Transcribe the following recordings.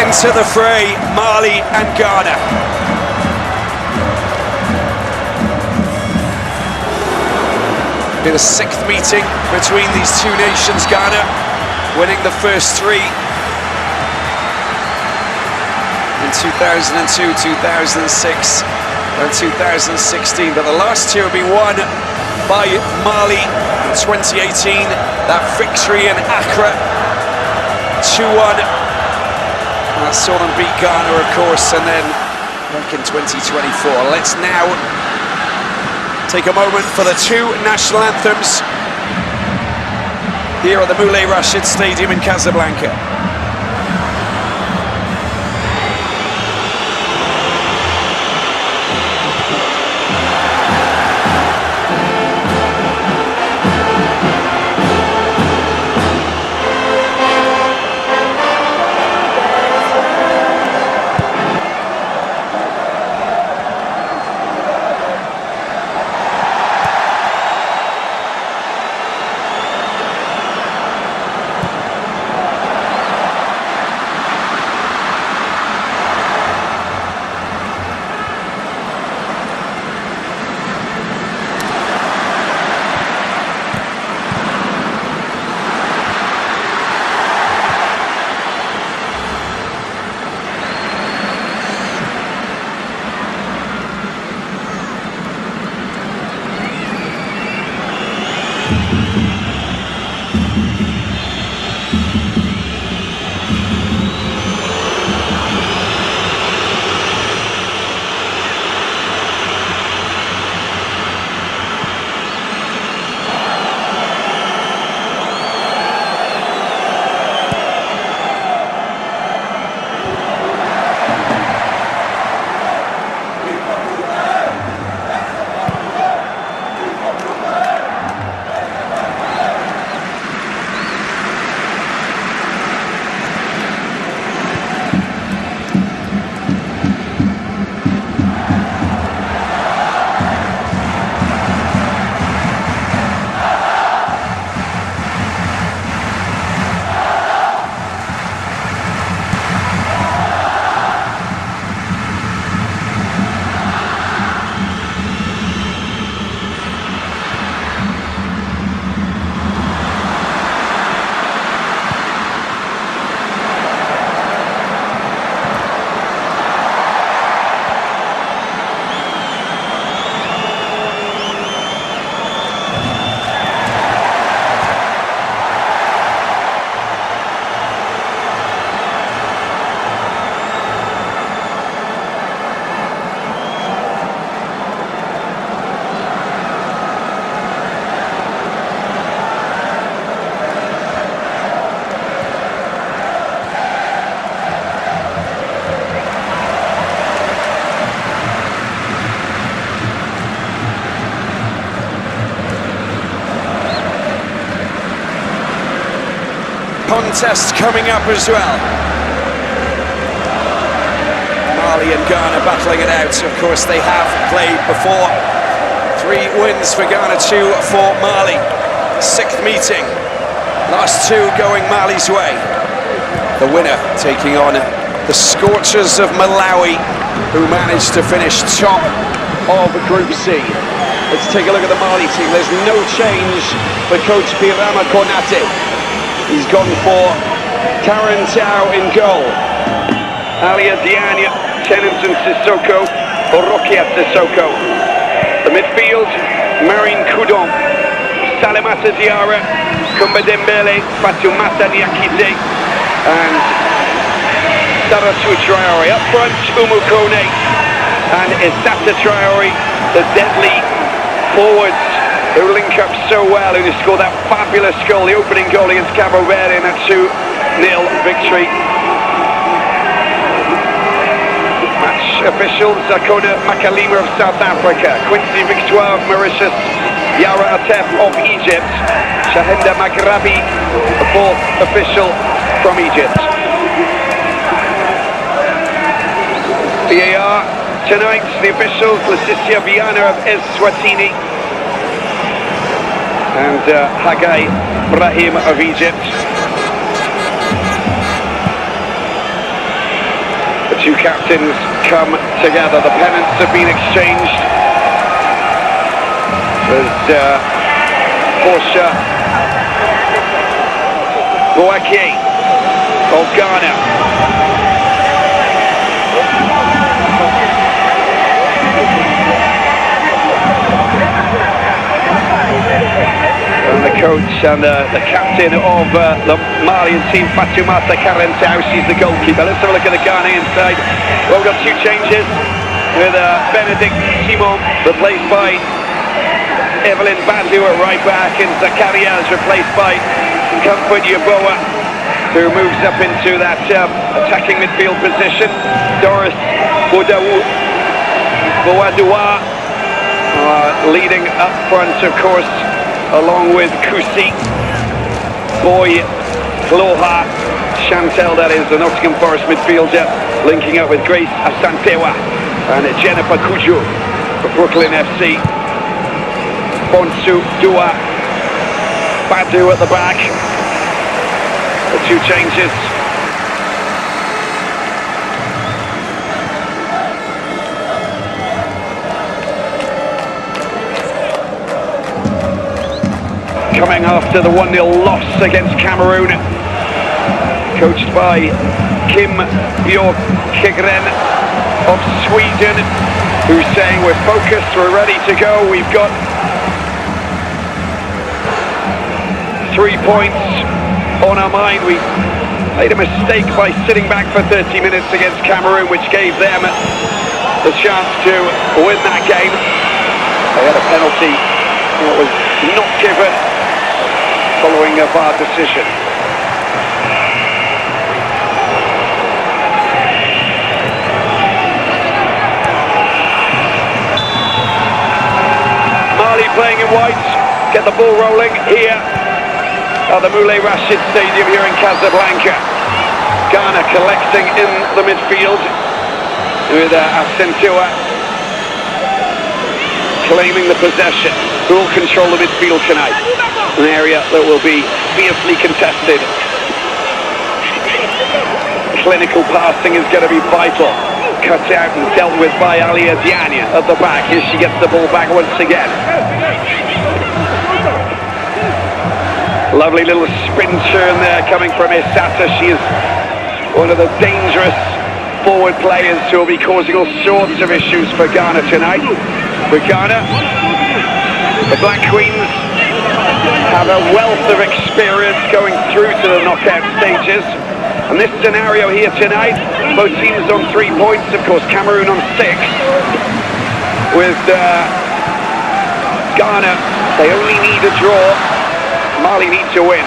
into the fray, Mali and Ghana. Be the 6th meeting between these two nations. Ghana winning the first 3 in 2002, 2006 and 2016, but the last 2 have been won by Mali in 2018. That victory in Accra, 2-1. That saw them beat Ghana, of course, and then back in 2024. Let's now take a moment for the 2 national anthems here at the Moulay Rashid Stadium in Casablanca. Contest coming up as well. Mali and Ghana battling it out. Of course, they have played before. 3 wins for Ghana, 2 for Mali. 6th meeting. Last 2 going Mali's way. The winner taking on the Scorchers of Malawi, who managed to finish top of Group C. Let's take a look at the Mali team. There's no change for coach Birama Konate. He's gone for Karen Tao in goal. Alia Diagne, Kennington Sissoko, Orokia Sissoko. The midfield, Marine Koudon, Salimata Diarra, Kumba Dembele, Fatoumata Niakite, and Saratu Traore. Up front, Umu Kone and Isata Traore, the deadly forwards who link up so well, who scored that fabulous goal, the opening goal against Cape Verde in a 2-0 victory. Match officials, Zakona Makalima of South Africa, Quincy Victoire of Mauritius, Yara Atef of Egypt, Shahenda Maghrabi, the 4th official from Egypt. VAR tonight, the officials, Leticia Viana of Eswatini and Hagai Brahim of Egypt. The two captains come together. The pennants have been exchanged. There's Portia Boakie of Ghana. And the coach and the captain of the Malian team, Fatoumata Karentau, she's the goalkeeper. Let's have a look at the Ghanaian side. Well, we've got two changes with Benedict Simon replaced by Evelyn Bandu at right back, and Zakaria is replaced by Comfort Yaboa, who moves up into that attacking midfield position. Doris Boadua leading up front, of course, along with Kusi, Boy, Kloha, Chantel, that is the Nottingham Forest midfielder, linking up with Grace Asantewa and Jennifer Kujo for Brooklyn FC. Bonsu Dua, Badu at the back. The two changes. Coming after the 1-0 loss against Cameroon, coached by Kim Bjorkegren of Sweden, who's saying we're focused, we're ready to go, we've got 3 points on our mind. We made a mistake by sitting back for 30 minutes against Cameroon, which gave them the chance to win that game. They had a penalty that was not given following a VAR decision. Mali playing in white, get the ball rolling here at the Moulay Rashid Stadium here in Casablanca. Ghana collecting in the midfield with Asentua claiming the possession. Who will control the midfield tonight? An area that will be fiercely contested. Clinical passing is going to be vital. Cut out and dealt with by Alia Diania at the back. Here she gets the ball back once again. Lovely little spin turn there coming from Isata. She is one of the dangerous forward players who will be causing all sorts of issues for Ghana tonight. For Ghana, the Black Queens have a wealth of experience going through to the knockout stages. And this scenario here tonight, both teams on 3 points, of course Cameroon on 6. With Ghana, they only need a draw. Mali need to win.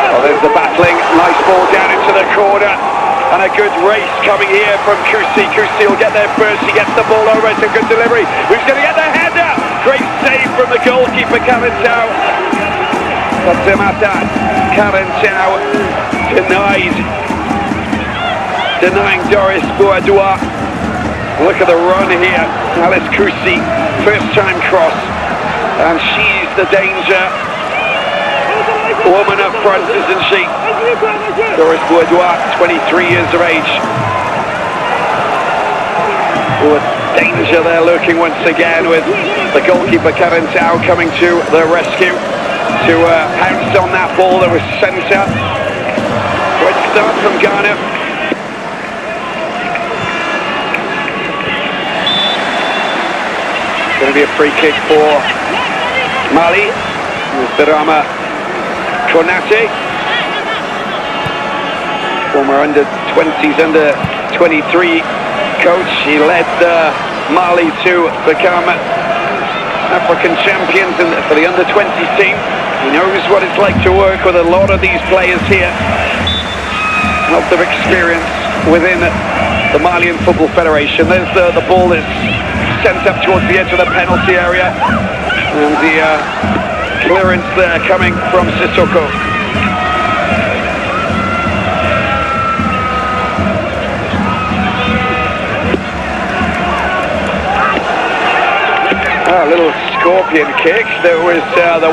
Well, there's the battling, nice ball down into the corner. And a good race coming here from Kusi. Kusi will get there first, he gets the ball over, it's a good delivery. Who's going to get the header? Great save from the goalkeeper, Karentau. Fatoumata Karentau denying Doris Boadua. Look at the run here. Alice Kusi, first time cross. And she's the danger woman up front, isn't she? Doris Boadua, 23 years of age. Oh, danger there lurking once again with the goalkeeper Karentau coming to the rescue to pounce on that ball that was sent up. Great start from Ghana. Going to be a free kick for Mali with Birama Konate, former under-20s, under-23 coach. He led Mali to become African champions for the under-20s team. He knows what it's like to work with a lot of these players here. Lots of experience within the Malian Football Federation. There's the ball that's sent up towards the edge of the penalty area, and the clearance there coming from Sissoko. A little score scorpion kick that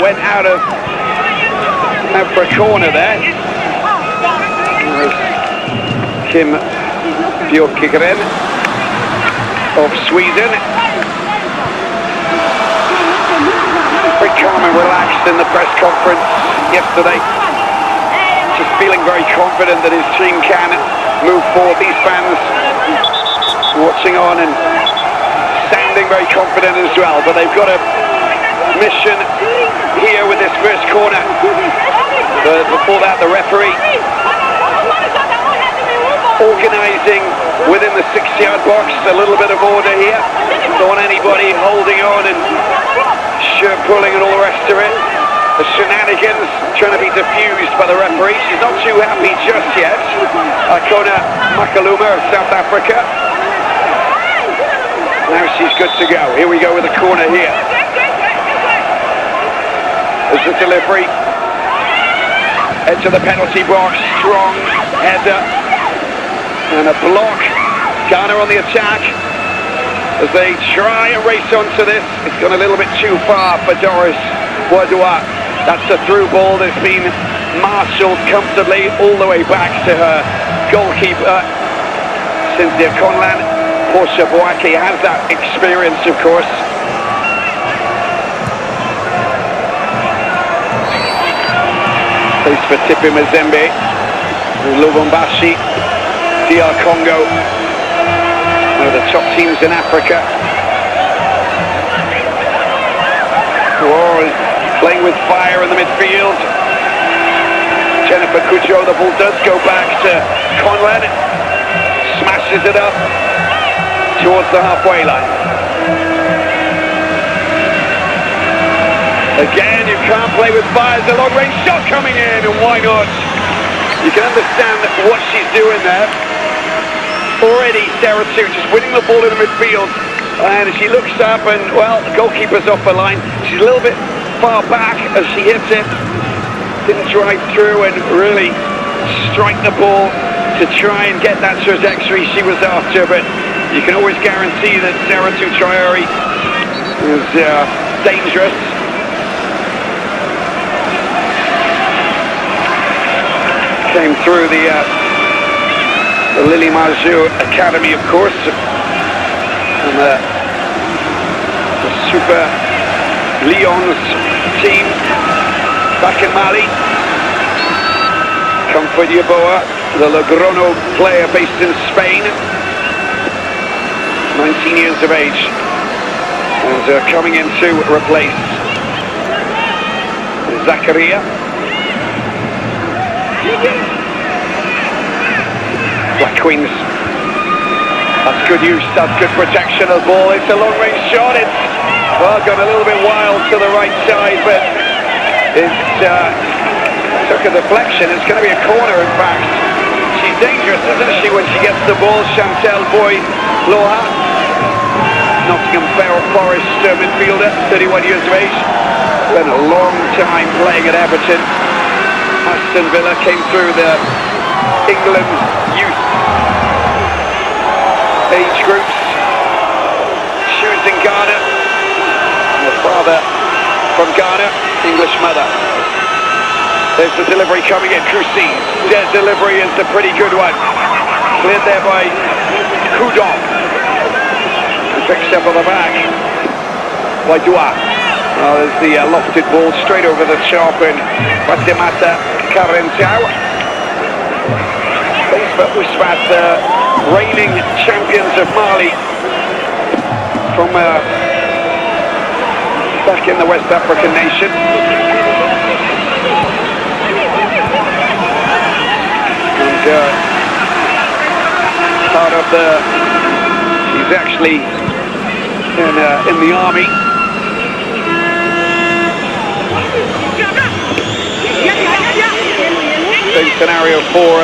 went out for a corner there. Kim Björkgren of Sweden. Very calm and relaxed in the press conference yesterday. Just feeling very confident that his team can move forward. These fans watching on and sounding very confident as well. But they've got a mission here with this first corner. But before that, the referee organising within the 6-yard box. A little bit of order here. Don't want anybody holding on and shirt pulling and all the rest of it. The shenanigans trying to be diffused by the referee. She's not too happy just yet. Kona Makaluma of South Africa. Now she's good to go. Here we go with the corner here. There's the delivery. Into the penalty box. Strong header. And a block. Ghana on the attack. As they try and race onto this. It's gone a little bit too far for Doris Wadua. That's a through ball that's been marshalled comfortably all the way back to her goalkeeper, Cynthia Conlan. Portia Boaki has that experience, of course. Place for Tipi Mazembe, Lubumbashi, DR Congo, one of the top teams in Africa. Playing with fire in the midfield. Jennifer Kujo, the ball does go back to Conlan. Smashes it up towards the halfway line. Again, you can't play with fire. There's a long-range shot coming in, and why not? You can understand what she's doing there. Already, Sarah Sue just winning the ball in the midfield. And she looks up and, well, the goalkeeper's off the line. She's a little bit far back as she hits it. Didn't drive through and really strike the ball to try and get that trajectory she was after. But you can always guarantee that Sarah Traore is dangerous. Came through the Lily Marjou Academy, of course. And the Super Lions team back in Mali. Comfort Yeboah, the Logrono player based in Spain, 19 years of age, and coming in to replace Zakaria. Black Queens. That's good use, that's good protection of the ball. It's a long-range shot. It's gone a little bit wild to the right side, but it took a deflection. It's going to be a corner, in fact. She's dangerous, isn't she, when she gets the ball? Chantel Boy-Loha, Nottingham Forest midfielder, 31 years of age. Spent a long time playing at Everton. Aston Villa, came through the England youth age groups. She was in Ghana. Her father from Ghana, English mother. There's the delivery coming in. Kousi. Their delivery is a pretty good one. Cleared there by Kudon. Picks up on the back by Dua. There's the lofted ball straight over the top, and Fatimata Karentau. Place for Ousmane, the reigning champions of Mali from back in the West African nation. And part of she's actually in the army. Same scenario for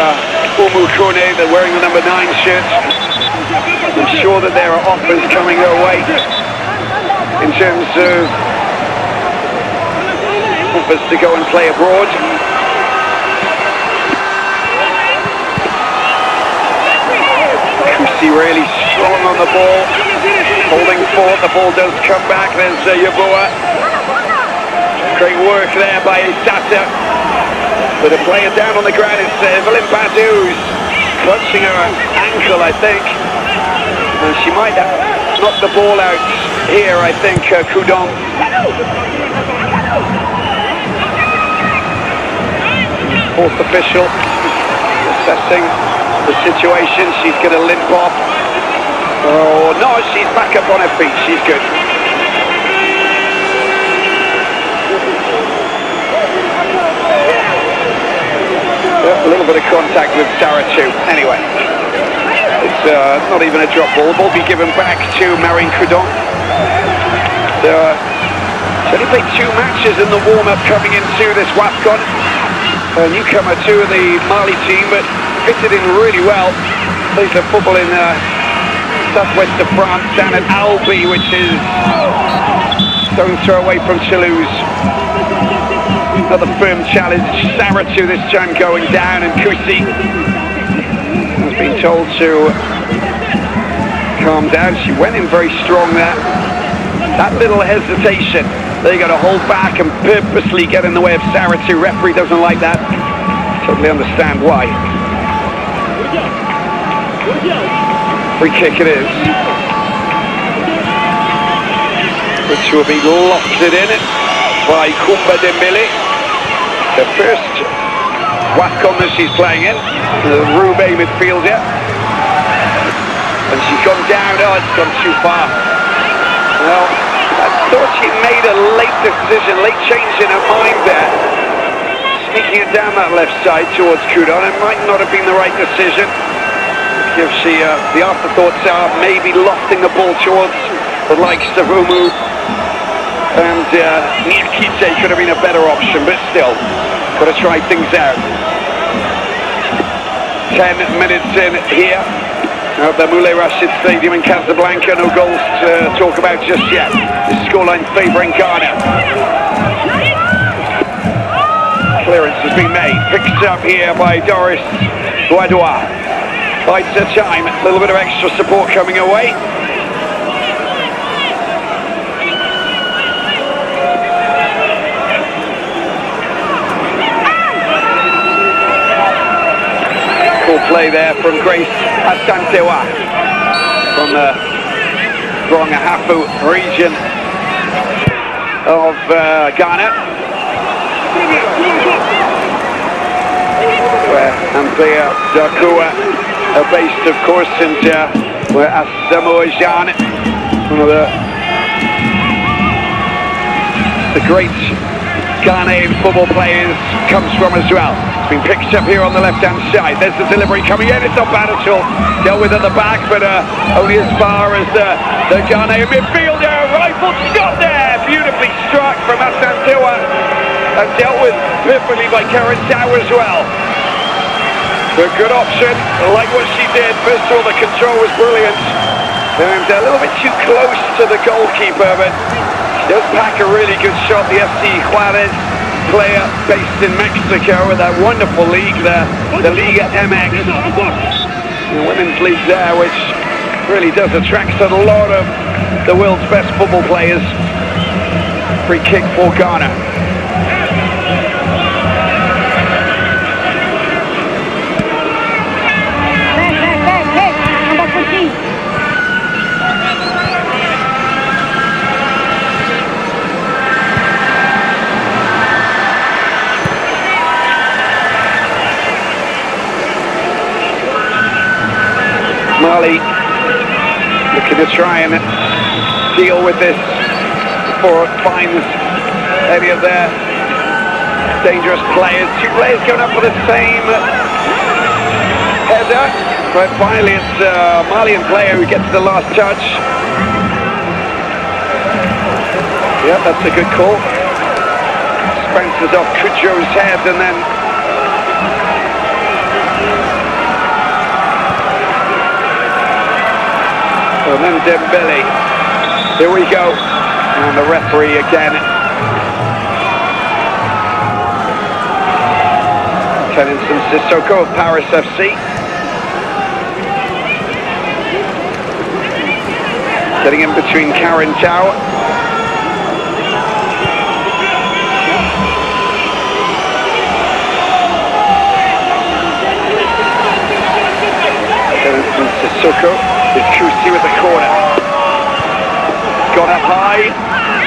Umu Kone, they're wearing the number 9 shirt. I'm sure that there are offers coming her way in terms of offers to go and play abroad. Kousi really strong on the ball, holding forward, the ball does come back. There's Yeboah. Great work there by Isata. But a player down on the ground is Evelyn Badou's clutching her ankle, I think. And she might have knocked the ball out here, I think, Coudon. Fourth official assessing the situation. She's going to limp off. Oh, no, she's back up on her feet. She's good. A little bit of contact with Sarah too. Anyway, it's not even a drop ball. The ball will be given back to Marine Coudon. She's only played 2 matches in the warm-up coming into this WAFCON. A newcomer to the Mali team, but fitted in really well. Plays their football in southwest of France, down at Albi, which is stone's throw away from Toulouse. Another firm challenge. Saratu this time going down, and Kusi has been told to calm down. She went in very strong there. That little hesitation, they got to hold back and purposely get in the way of Saratu. Referee doesn't like that. Totally understand why. Free kick it is, which will be lofted in by Kumba Dembele. The first WAFCON that she's playing in, the Roubaix midfielder. And she's gone down. Oh, it's gone too far. Well, I thought she made a late decision, late change in her mind there. Sneaking it down that left side towards Coudon. It might not have been the right decision. If she, the afterthoughts are maybe lofting the ball towards the likes of Umu. And Niakite could have been a better option, but still, got to try things out. 10 minutes in here at the Moulay Rashid Stadium in Casablanca. No goals to talk about just yet. The scoreline favouring Ghana. Clearance has been made. Picked up here by Doris Guadois. Bites her time. A little bit of extra support coming away. Play there from Grace Asantewa from the Brong-Ahafo region of Ghana, where Anthea Darkua are based, of course, and where Asamoah Gyan, one of the great Ghanaian football players, comes from as well. It's been picked up here on the left-hand side. There's the delivery coming in. It's not bad at all. Dealt with at the back, but only as far as the Ghanaian midfielder. Rifled shot there. Beautifully struck from Asantewa. And dealt with perfectly by Karen Tao as well. A good option. I like what she did. First of all, the control was brilliant. And a little bit too close to the goalkeeper, but she does pack a really good shot. The FC Juarez player based in Mexico with that wonderful league there, the Liga MX, the women's league there, which really does attract a lot of the world's best football players. Free kick for Ghana. Mali looking to try and deal with this before it finds any of their dangerous players. 2 players going up for the same header, but finally it's a Malian player who gets the last touch. Yeah, that's a good call. Bounces off Kudjo's head and then Dembele. Here we go. And the referee again. Tennyson Sissoko of Paris FC. Getting in between Karen Tao. Soko is Kusi with the corner. Gone up high.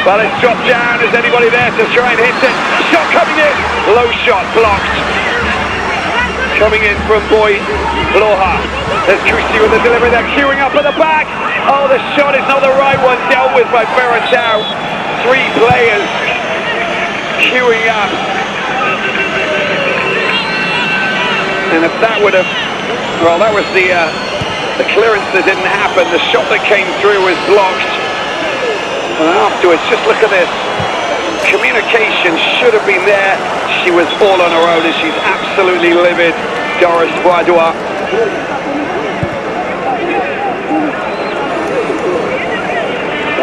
Well, it's dropped down. Is anybody there to try and hit it? Shot coming in. Low shot blocked. Coming in from Boy Loha. There's Kusi with the delivery. They're queuing up at the back. Oh, the shot is not the right one. Dealt with by Ferrantau. 3 players queuing up. And if that would have, well, that was the clearance that didn't happen. The shot that came through was blocked. And afterwards, just look at this. Communication should have been there. She was all on her own, and she's absolutely livid, Doris Boadoua.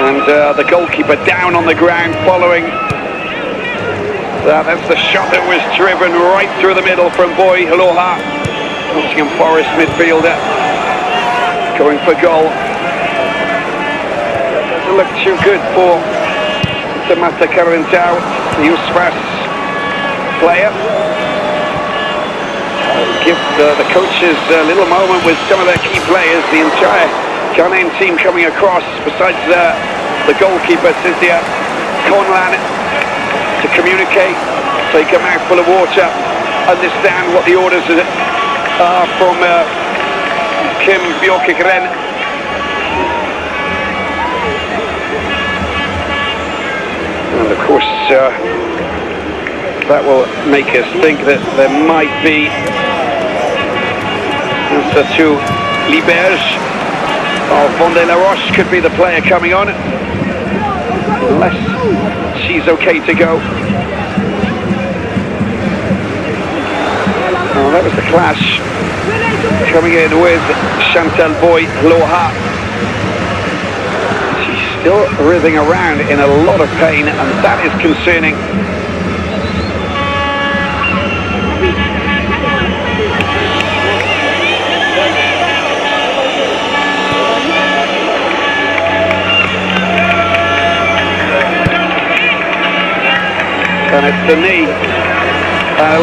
And the goalkeeper down on the ground following. That's the shot that was driven right through the middle from Boy Loha. Nottingham Forest midfielder going for goal. Doesn't look too good for Samantha Ferrantau, the USPAS player. Give the coaches a little moment with some of their key players. The entire Ghanaian team coming across, besides the goalkeeper Cynthia Conlan, to communicate, take a mouthful of water, understand what the orders are from Kim Bjorkegren. And of course, that will make us think that there might be answer to Liberge. Oh, Vendée La Roche could be the player coming on, unless she's okay to go. Oh, that was the clash coming in with Chantal Boy Loha. She's still writhing around in a lot of pain, and that is concerning. And it's the knee.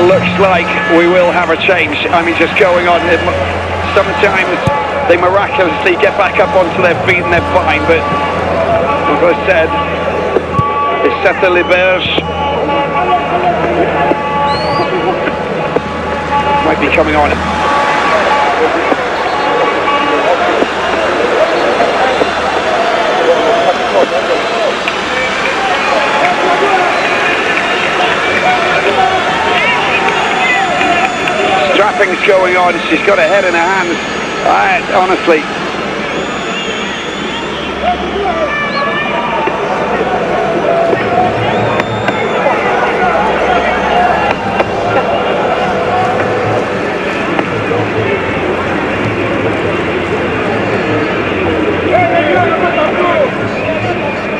Looks like we will have a change. I mean, just going on. Sometimes they miraculously get back up onto their feet and they're fine, but as I said, it's Seth Liberge. Might be coming on. Strapping's going on. She's got her head in her hands. Honestly.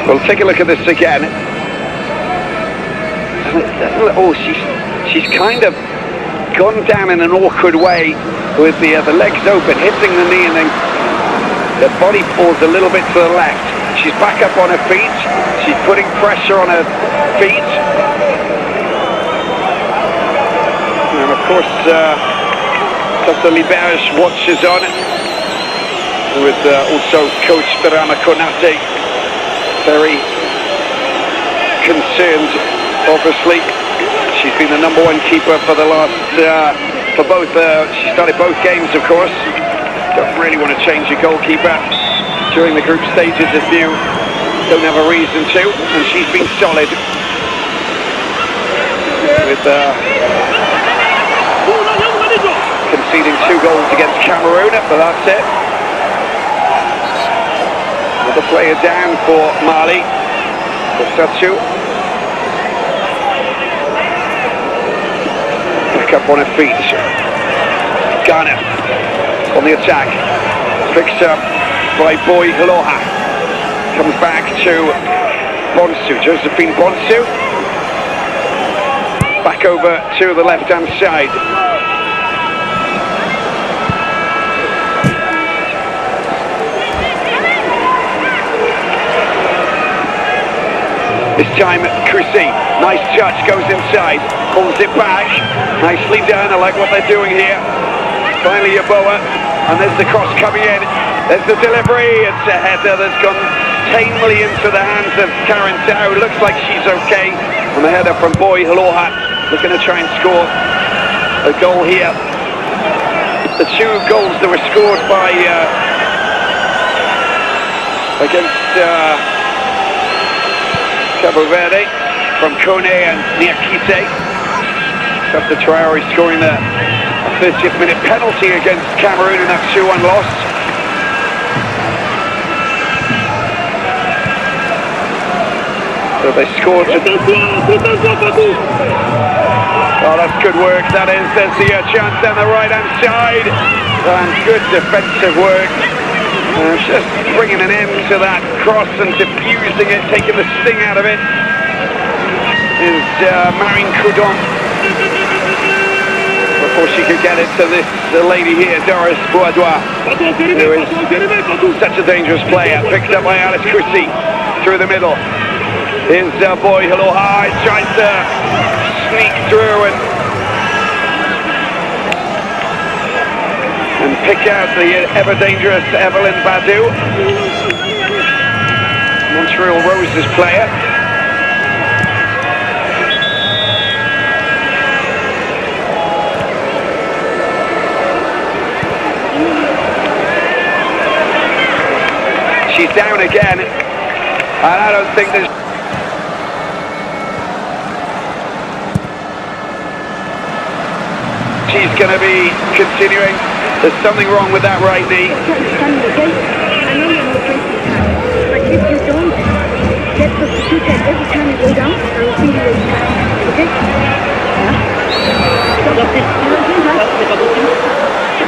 Well, take a look at this again. Oh, she's kind of gone down in an awkward way with the legs open, hitting the knee, and then the body falls a little bit to the left. She's back up on her feet. She's putting pressure on her feet. And of course, Tata Liberge watches on, with also Coach Berama Konate very concerned, obviously. She's been the #1 keeper for the last, for both, she started both games, of course. Don't really want to change your goalkeeper during the group stages if you don't have a reason to, and she's been solid with conceding 2 goals against Cameroon, but that's it. Another player down for Mali, for Satsu. Up on her feet. Ghana on the attack. Picked up by Boy Loha. Comes back to Bonsu. Josephine Bonsu. Back over to the left-hand side. This time, Chrissy, nice touch, goes inside, pulls it back, nicely done. I like what they're doing here. Finally, Yeboah and there's the cross coming in. There's the delivery. It's a header that's gone tamely into the hands of Karen Tao. Looks like she's okay. And the header from Boy Haloha, looking to try and score a goal here. The two goals that were scored by against Cape Verde from Kone and Niakite. After Traore scoring the 30th minute penalty against Cameroon in that 2-1 loss. So they scored. Oh, that's good work, that is. There's the chance down the right-hand side. And good defensive work. Just bringing an end to that cross and diffusing it, taking the sting out of it, is Marine Coudon. Before she could get it to this lady here, Doris Boisdois, who is such a dangerous player. Picked up by Alice Chrissy through the middle. Here's Boy Haloha, trying to sneak through and pick out the ever-dangerous Evelyn Badu, Montreal Roses player. She's down again, and I don't think there's... She's going to be continuing. There's something wrong with that right knee. I know you're not wasting time, but if you don't get substituted every time you go down, I will see you waste time. Okay?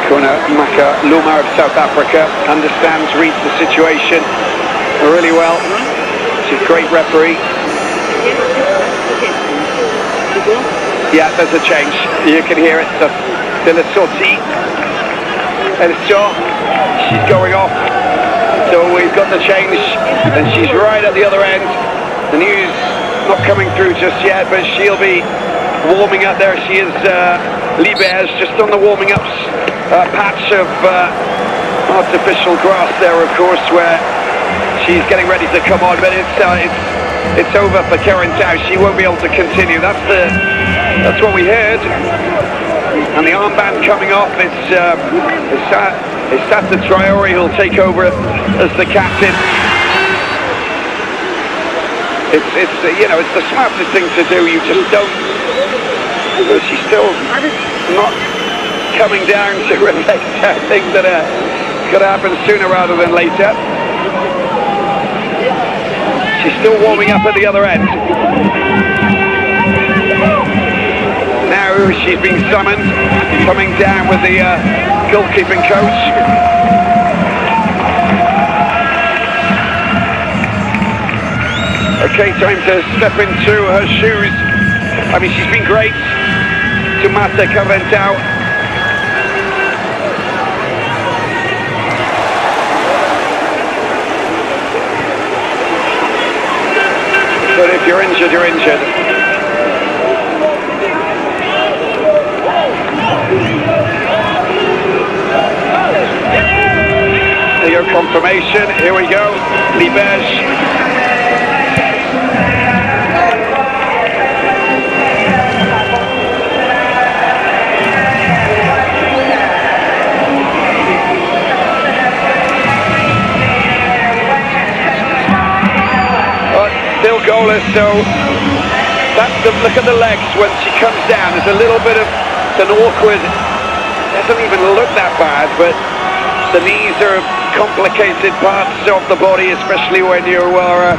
Kona Maka Luma of South Africa understands, reads the situation really well. She's a great referee. Yeah, there's a change. You can hear it. De La Sortie. She's going off, so we've got the change, and she's right at the other end. The news not coming through just yet, but she'll be warming up there. She is Libers, just on the warming up patch of artificial grass there, of course, where she's getting ready to come on, but it's over for Karen Tao. She won't be able to continue. That's what we heard. And the armband coming off, it's Sata Traore who'll take over as the captain. It's the smartest thing to do. You just don't. She's still not coming down to reflect things that are going to happen sooner rather than later. She's still warming up at the other end. Now she's been summoned, coming down with the goalkeeping coach. Okay, time to step into her shoes. I mean, she's been great. Tumata Caventau. But if you're injured, you're injured. Your confirmation, here we go, Libej. Still goalless, so that's the look at the legs when she comes down. There's a little bit of an awkward, doesn't even look that bad, but the knees are complicated parts of the body, especially when you are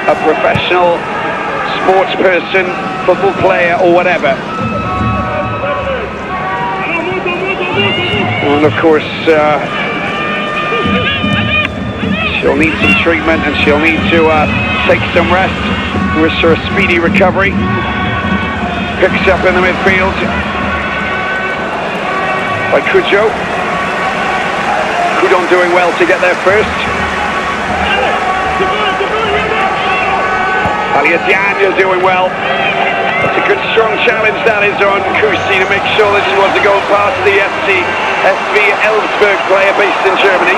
a professional sports person, football player or whatever. And of course she'll need some treatment, and she'll need to take some rest. Wish her a speedy recovery. Picks up in the midfield by Cujo. Coudon doing well to get there first. Aliadian is doing well. It's a good strong challenge that is on Kusi to make sure that she was to go past the SV Elfsberg player based in Germany.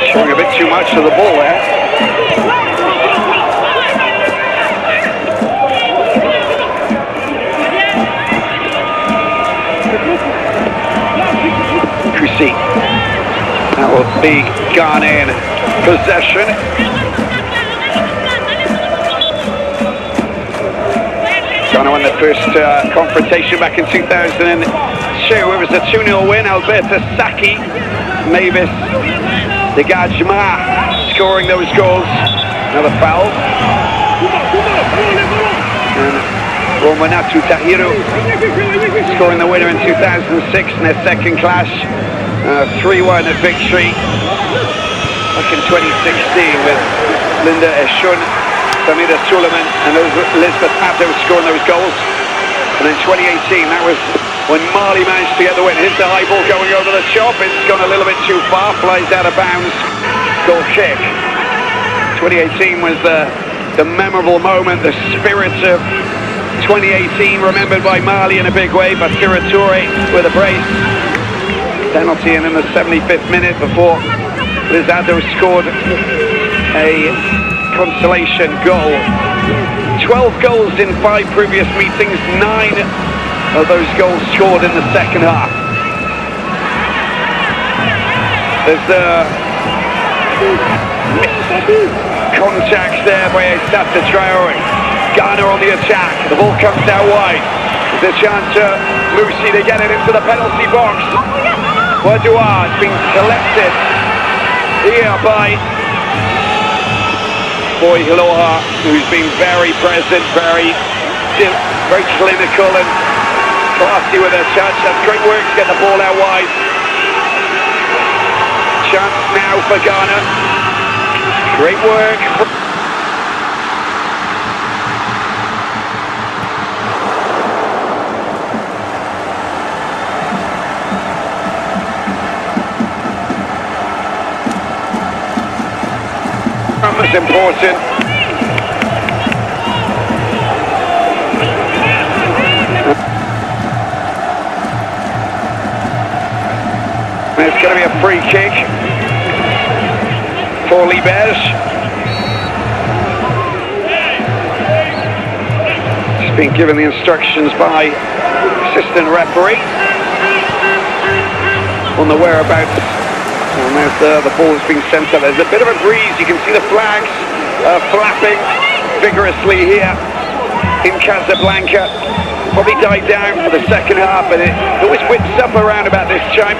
Showing a bit too much of the ball there. Kusi. That will be Ghana in possession. Ghana won the first confrontation back in 2002. It was a 2-0 win. Alberta Saki, Mavis Degajma scoring those goals. Another foul. And Romanatu Tahiru scoring the winner in 2006 in their second clash. 3-1 victory back in 2016 with Linda Eshun, Samira Suleiman and Elizabeth Addo scoring those goals. And in 2018, that was when Mali managed to get the win. Here's the high ball going over the chop. It's gone a little bit too far, flies out of bounds. Goal kick. 2018 was the memorable moment, the spirit of 2018 remembered by Mali in a big way. Basira Toure with a brace. Penalty in the 75th minute before Liz Addo scored a consolation goal. 12 goals in 5 previous meetings, 9 of those goals scored in the second half. There's the contact there by Aissata Traore. Ghana on the attack, the ball comes out wide. There's a chance for Lucy to get it into the penalty box. Wadua has been collected here by Boy Hiloha, who's been very present, very clinical and classy with her touch. That's great work to get the ball out wide. Chance now for Ghana. Great work. That was important. It's going to be a free kick for Libège. He's been given the instructions by assistant referee on the whereabouts. And there's the ball is being sent up. There's a bit of a breeze. You can see the flags flapping vigorously here in Casablanca. Probably died down for the second half, but it always whips up around about this time.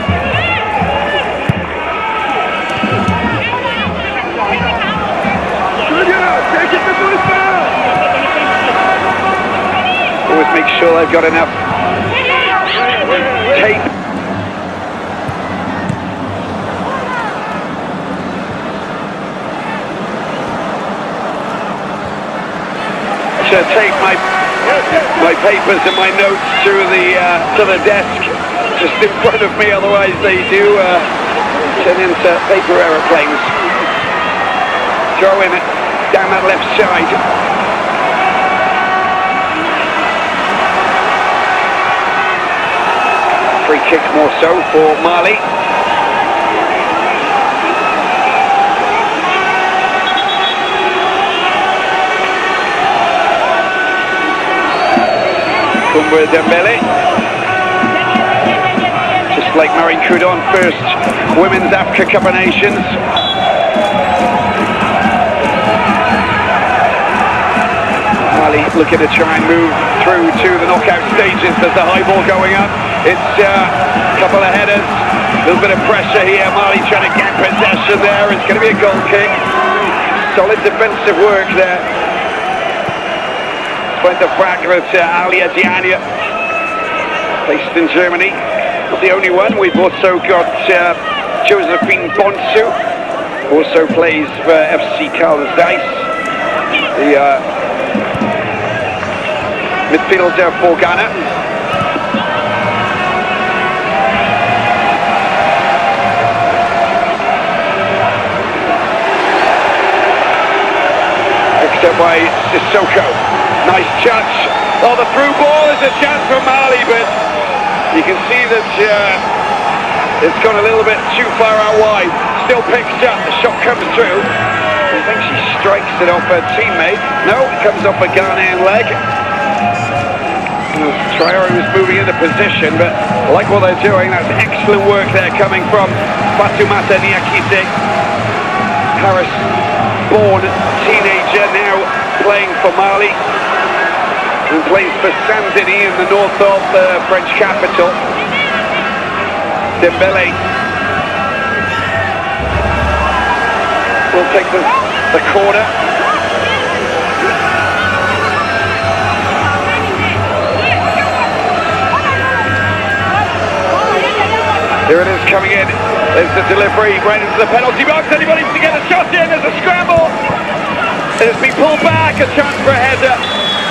Always make sure they've got enough tape. To take my papers and my notes to the desk just in front of me, otherwise they do turn into paper aeroplanes. Throw in down that left side. Free kick more so for Mali. With Dembele, just like Marine Coudon, first Women's Africa Cup of Nations. Mali looking to try and move through to the knockout stages. There's the high ball going up. It's a couple of headers, a little bit of pressure here. Mali trying to get possession there. It's going to be a goal kick. Solid defensive work there. Despite the fact that Alia Diania, based in Germany, not the only one. We've also got Josephine Bonsu, also plays for FC Carl Zeiss, the midfielder for Ghana. up by Sissoko. Nice touch. Oh, the through ball is a chance for Mali, but you can see that it's gone a little bit too far out wide. Still picks up. The shot comes through. I think she strikes it off her teammate. No, it comes off a Ghanaian leg. Traore was moving into position, but I like what they're doing. That's excellent work there coming from Fatoumata Niakite. Paris-born teenager, now playing for Mali, and plays for Saint-Denis in the north of the French capital. Dembele will take the corner. Here it is coming in. There's the delivery right into the penalty box. Anybody to get a shot in? There's a scramble. It has been pulled back. A chance for a header.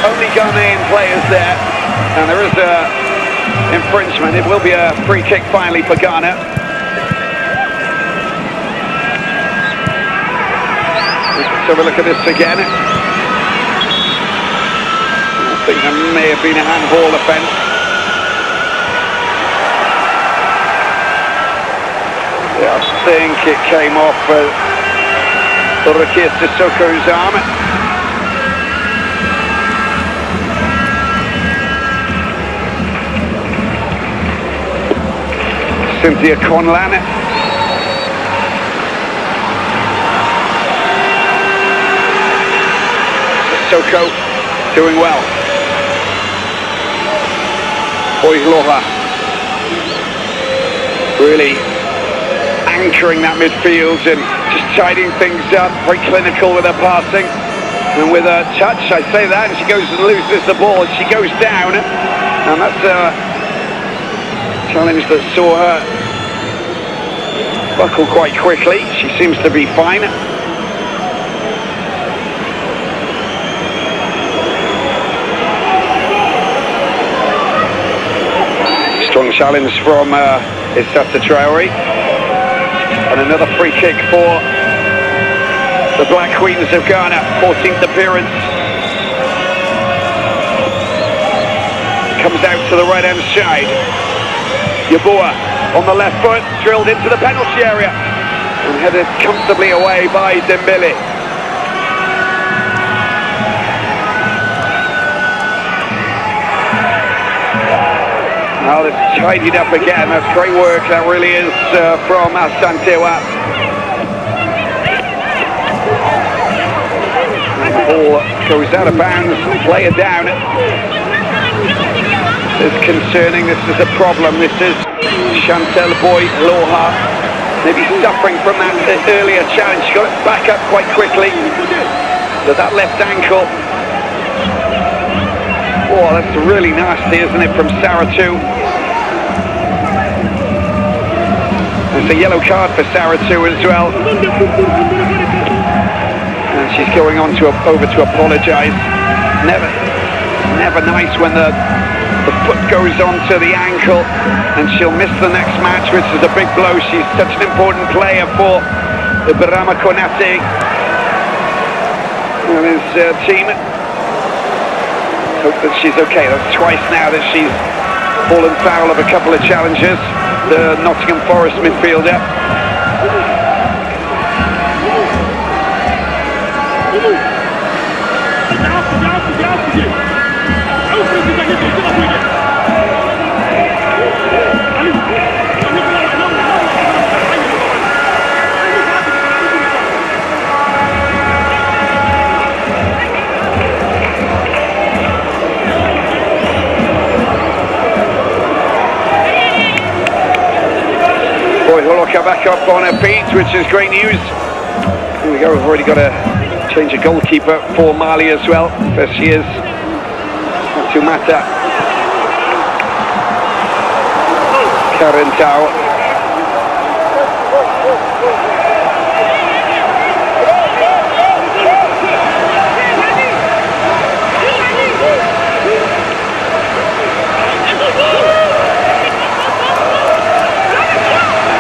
Only Ghanaian players there. And there is a infringement. It will be a free kick finally for Ghana. Let's have a look at this again. I think there may have been a handball offence. Yeah, I think it came off Rukia Sissoko's arm. Cynthia Conlan. Sissoko doing well. Oiloha really anchoring that midfield and just tidying things up, very clinical with her passing and with her touch. I say that, and she goes and loses the ball as she goes down, and that's a challenge that saw her buckle quite quickly. She seems to be fine. Strong challenge from Issata Traore. And another free kick for the Black Queens of Ghana, 14th appearance. Comes out to the right-hand side. Yeboah on the left foot, drilled into the penalty area and headed comfortably away by Dembele. Now it's tidied up again. That's great work, that really is, from Asantewa. And the ball goes out of bounds, player down. This is concerning, this is a problem. This is Chantel Boy-Loha, maybe suffering from that earlier challenge. She got it back up quite quickly. But that left ankle. Oh, that's really nasty, isn't it, from Saratu? It's a yellow card for Saratu as well. And she's going on to over to apologise. Never nice when the foot goes onto the ankle and she'll miss the next match, which is a big blow. She's such an important player for the Barama Konate and his team. Hope that she's okay. That's twice now that she's fallen foul of a couple of challenges. The Nottingham Forest midfielder. Holoka back up on her feet, which is great news. Here we go, we've already got to change a goalkeeper for Mali as well. There she is, Fatoumata Karentau.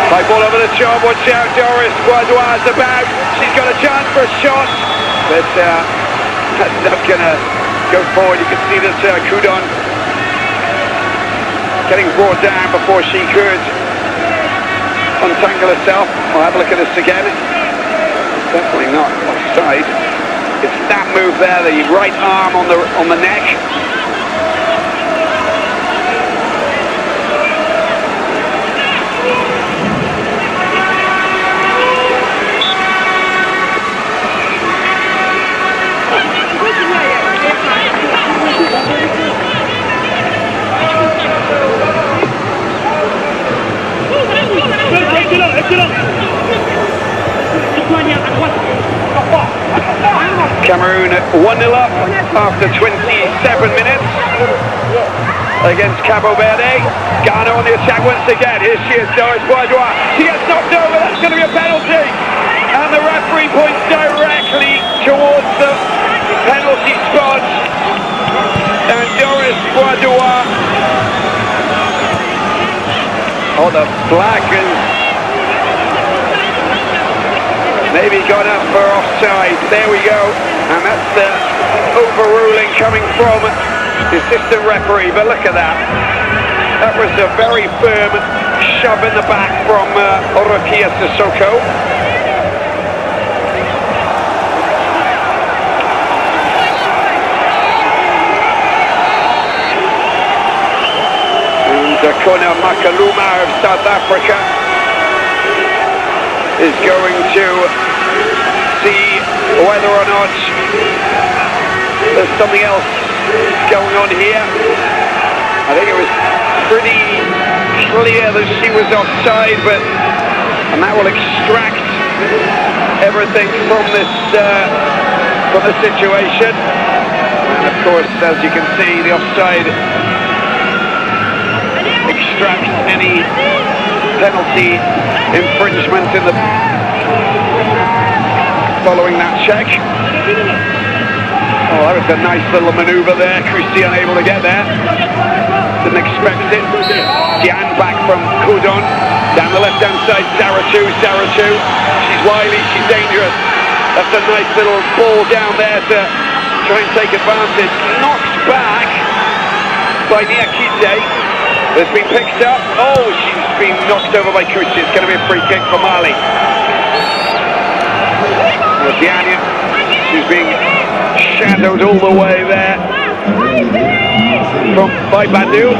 High ball over the top, watch out, Doris Guadois about. She's got a chance for a shot, but That's not going to go forward. You can see that Kudon getting brought down before she could untangle herself. We'll have a look at this again. It's definitely not offside. It's that move there, the right arm on the neck. Cameroon 1-0 up after 27 minutes against Cape Verde. Ghana on the attack once again. Here she is, Doris Bourgeois. She gets knocked over. That's going to be a penalty. And the referee points directly towards the penalty spot. And Doris Bourgeois. Oh, the flag is maybe gone up for offside. There we go. And that's the overruling coming from the assistant referee. But look at that. That was a very firm shove in the back from Orokia Sissoko. And Kona Makaluma of South Africa is going to see whether or not there's something else going on here. I think it was pretty clear that she was offside, and that will extract everything from this situation. And of course, as you can see, the offside extracts any penalty infringement in the following that check. Oh, that was a nice little manoeuvre there. Christie unable to get there. Didn't expect it. Diane back from Kudon. Down the left-hand side, Sarachu. She's wily, she's dangerous. That's a nice little ball down there to try and take advantage. Knocked back by Niakite. It's been picked up. Oh, she's been knocked over by Kusi. It's going to be a free kick for Mali. Diania, she's being shadowed all the way there by Badu.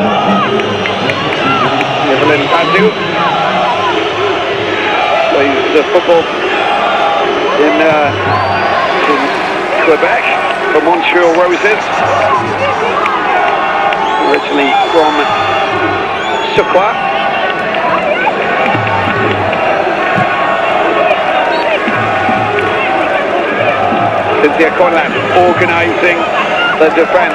Evelyn Badu plays football in Quebec for Montreal Roses. Originally from Sukwa. Cynthia Conlan organising the defence.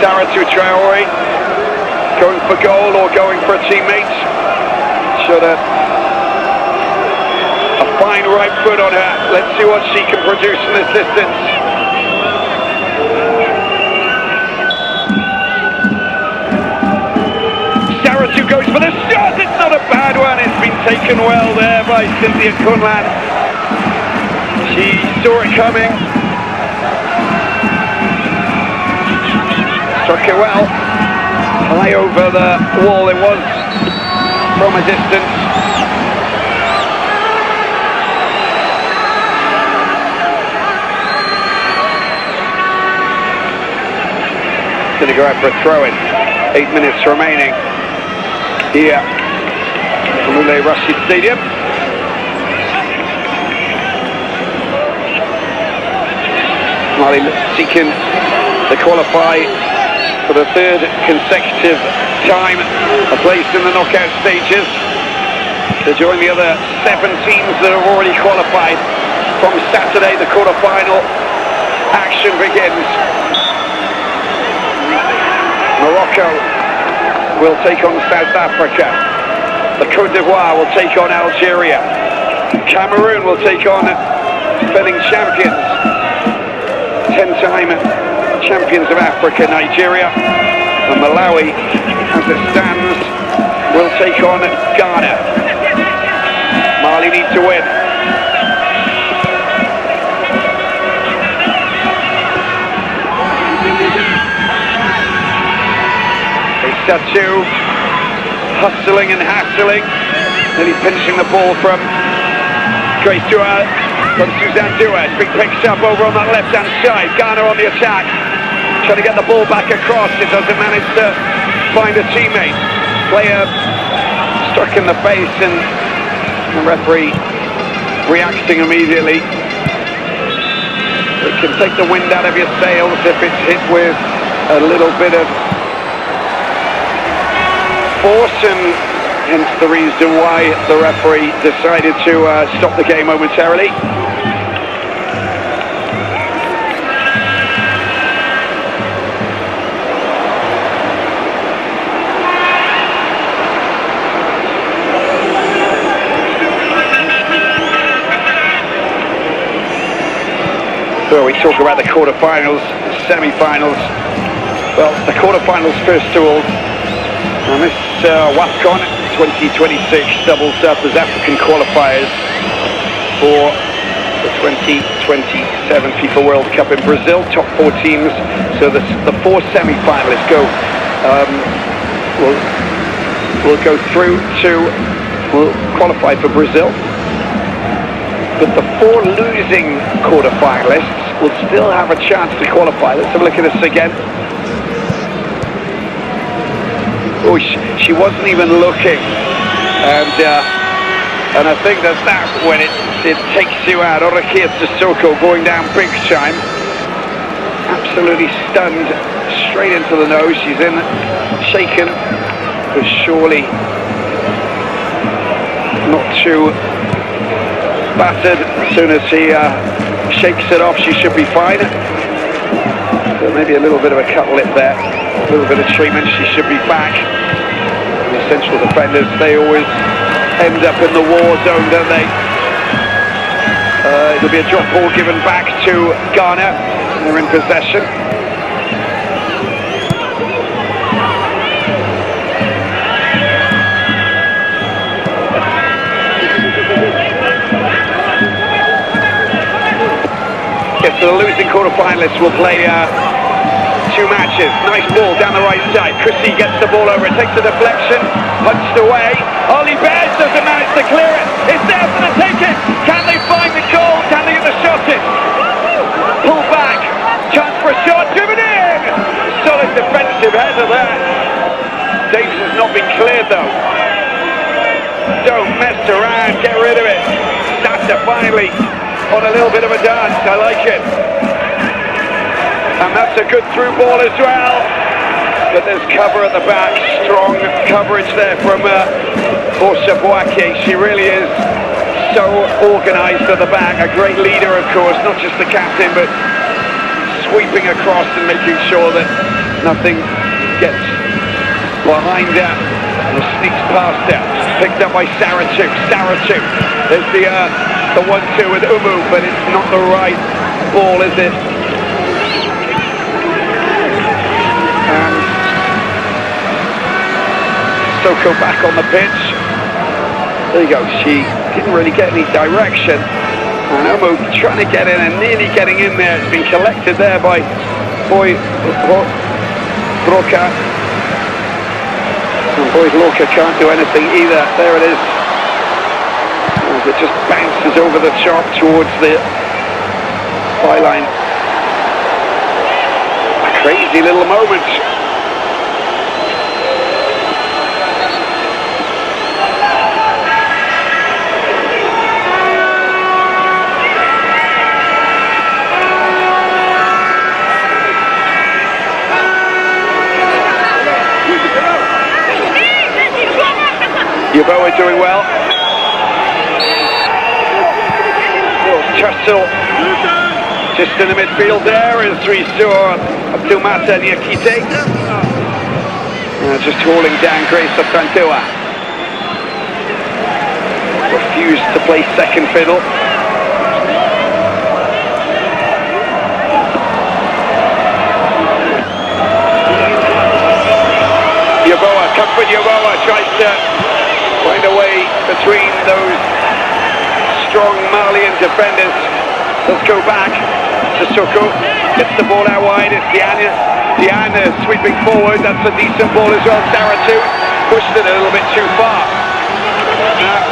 Saratu Traore going for goal or going for a teammate. Should a fine right foot on her. Let's see what she can produce from this distance. Saratu goes for the shot. It's not a bad one. It's been taken well there by Cynthia Conlan. She saw it coming. Struck it well, high over the wall it was from a distance. Going to go out for a throw-in. 8 minutes remaining here at Moulay Rashid Stadium. Mali seeking to qualify for the third consecutive time, a place in the knockout stages to join the other 7 teams that have already qualified. From Saturday, the quarter-final action begins. Morocco will take on South Africa. The Côte d'Ivoire will take on Algeria. Cameroon will take on defending champions, 10-time champions of Africa, Nigeria. And Malawi, as it stands, will take on Ghana. Mali need to win. Satu hustling and hassling, nearly pinching the ball from Grace Dua, from Suzanne Dua. It's been picked up over on that left-hand side. Ghana on the attack, trying to get the ball back across. It doesn't manage to find a teammate. Player struck in the face and the referee reacting immediately. It can take the wind out of your sails if it's hit with a little bit of force, and hence the reason why the referee decided to stop the game momentarily. So we talk about the quarterfinals, semi-finals. Well, the quarterfinals first of all. And this WAFCON 2026 doubles up as African qualifiers for the 2027 FIFA World Cup in Brazil. Top 4 teams, so the 4 semi-finalists will go through will qualify for Brazil. But the 4 losing quarter-finalists will still have a chance to qualify. Let's have a look at this again. Oh, she wasn't even looking, and I think that when it takes you out. Orokia Sissoko going down big time, absolutely stunned, straight into the nose. She's in, shaken, but surely not too battered. As soon as he shakes it off, she should be fine. But maybe a little bit of a cut lip there, a little bit of treatment, she should be back. The central defenders, they always end up in the war zone, don't they? It'll be a drop ball given back to Ghana. They're in possession. Yes, so the losing quarter-finalists will play 2 matches. Nice ball down the right side. Chrissy gets the ball over. It takes a deflection, punched away. Ollie Bears doesn't manage to clear it. It's there for the taking. Can they find the goal? Can they get the shot in? Pull back. Chance for a shot. Driven in. Solid defensive header there. Davis has not been cleared though. Don't mess around. Get rid of it. Sata finally on a little bit of a dance. I like it. And that's a good through ball as well. But there's cover at the back. Strong coverage there from Borsa Boake. She really is so organised at the back. A great leader, of course, not just the captain, but sweeping across and making sure that nothing gets behind her or sneaks past her. Picked up by Saratu. There's the 1-2 with Umu, but it's not the right ball, is it? Soko back on the pitch. There you go. She didn't really get any direction. And Umu trying to get in and nearly getting in there. It's been collected there by Boy Broca. And Boy Broca can't do anything either. There it is. As it just bounces over the top towards the byline. A crazy little moment. Yeboah doing well. Tussle just in the midfield there as we saw Abdulmata Niakite just hauling down Grace Osantua. A refused to play second fiddle. Comfort Yeboah tries to find a way between those strong Malian defenders. Let's go back to Soko. Gets the ball out wide. It's Diana sweeping forward. That's a decent ball as well. Sarah too pushed it a little bit too far.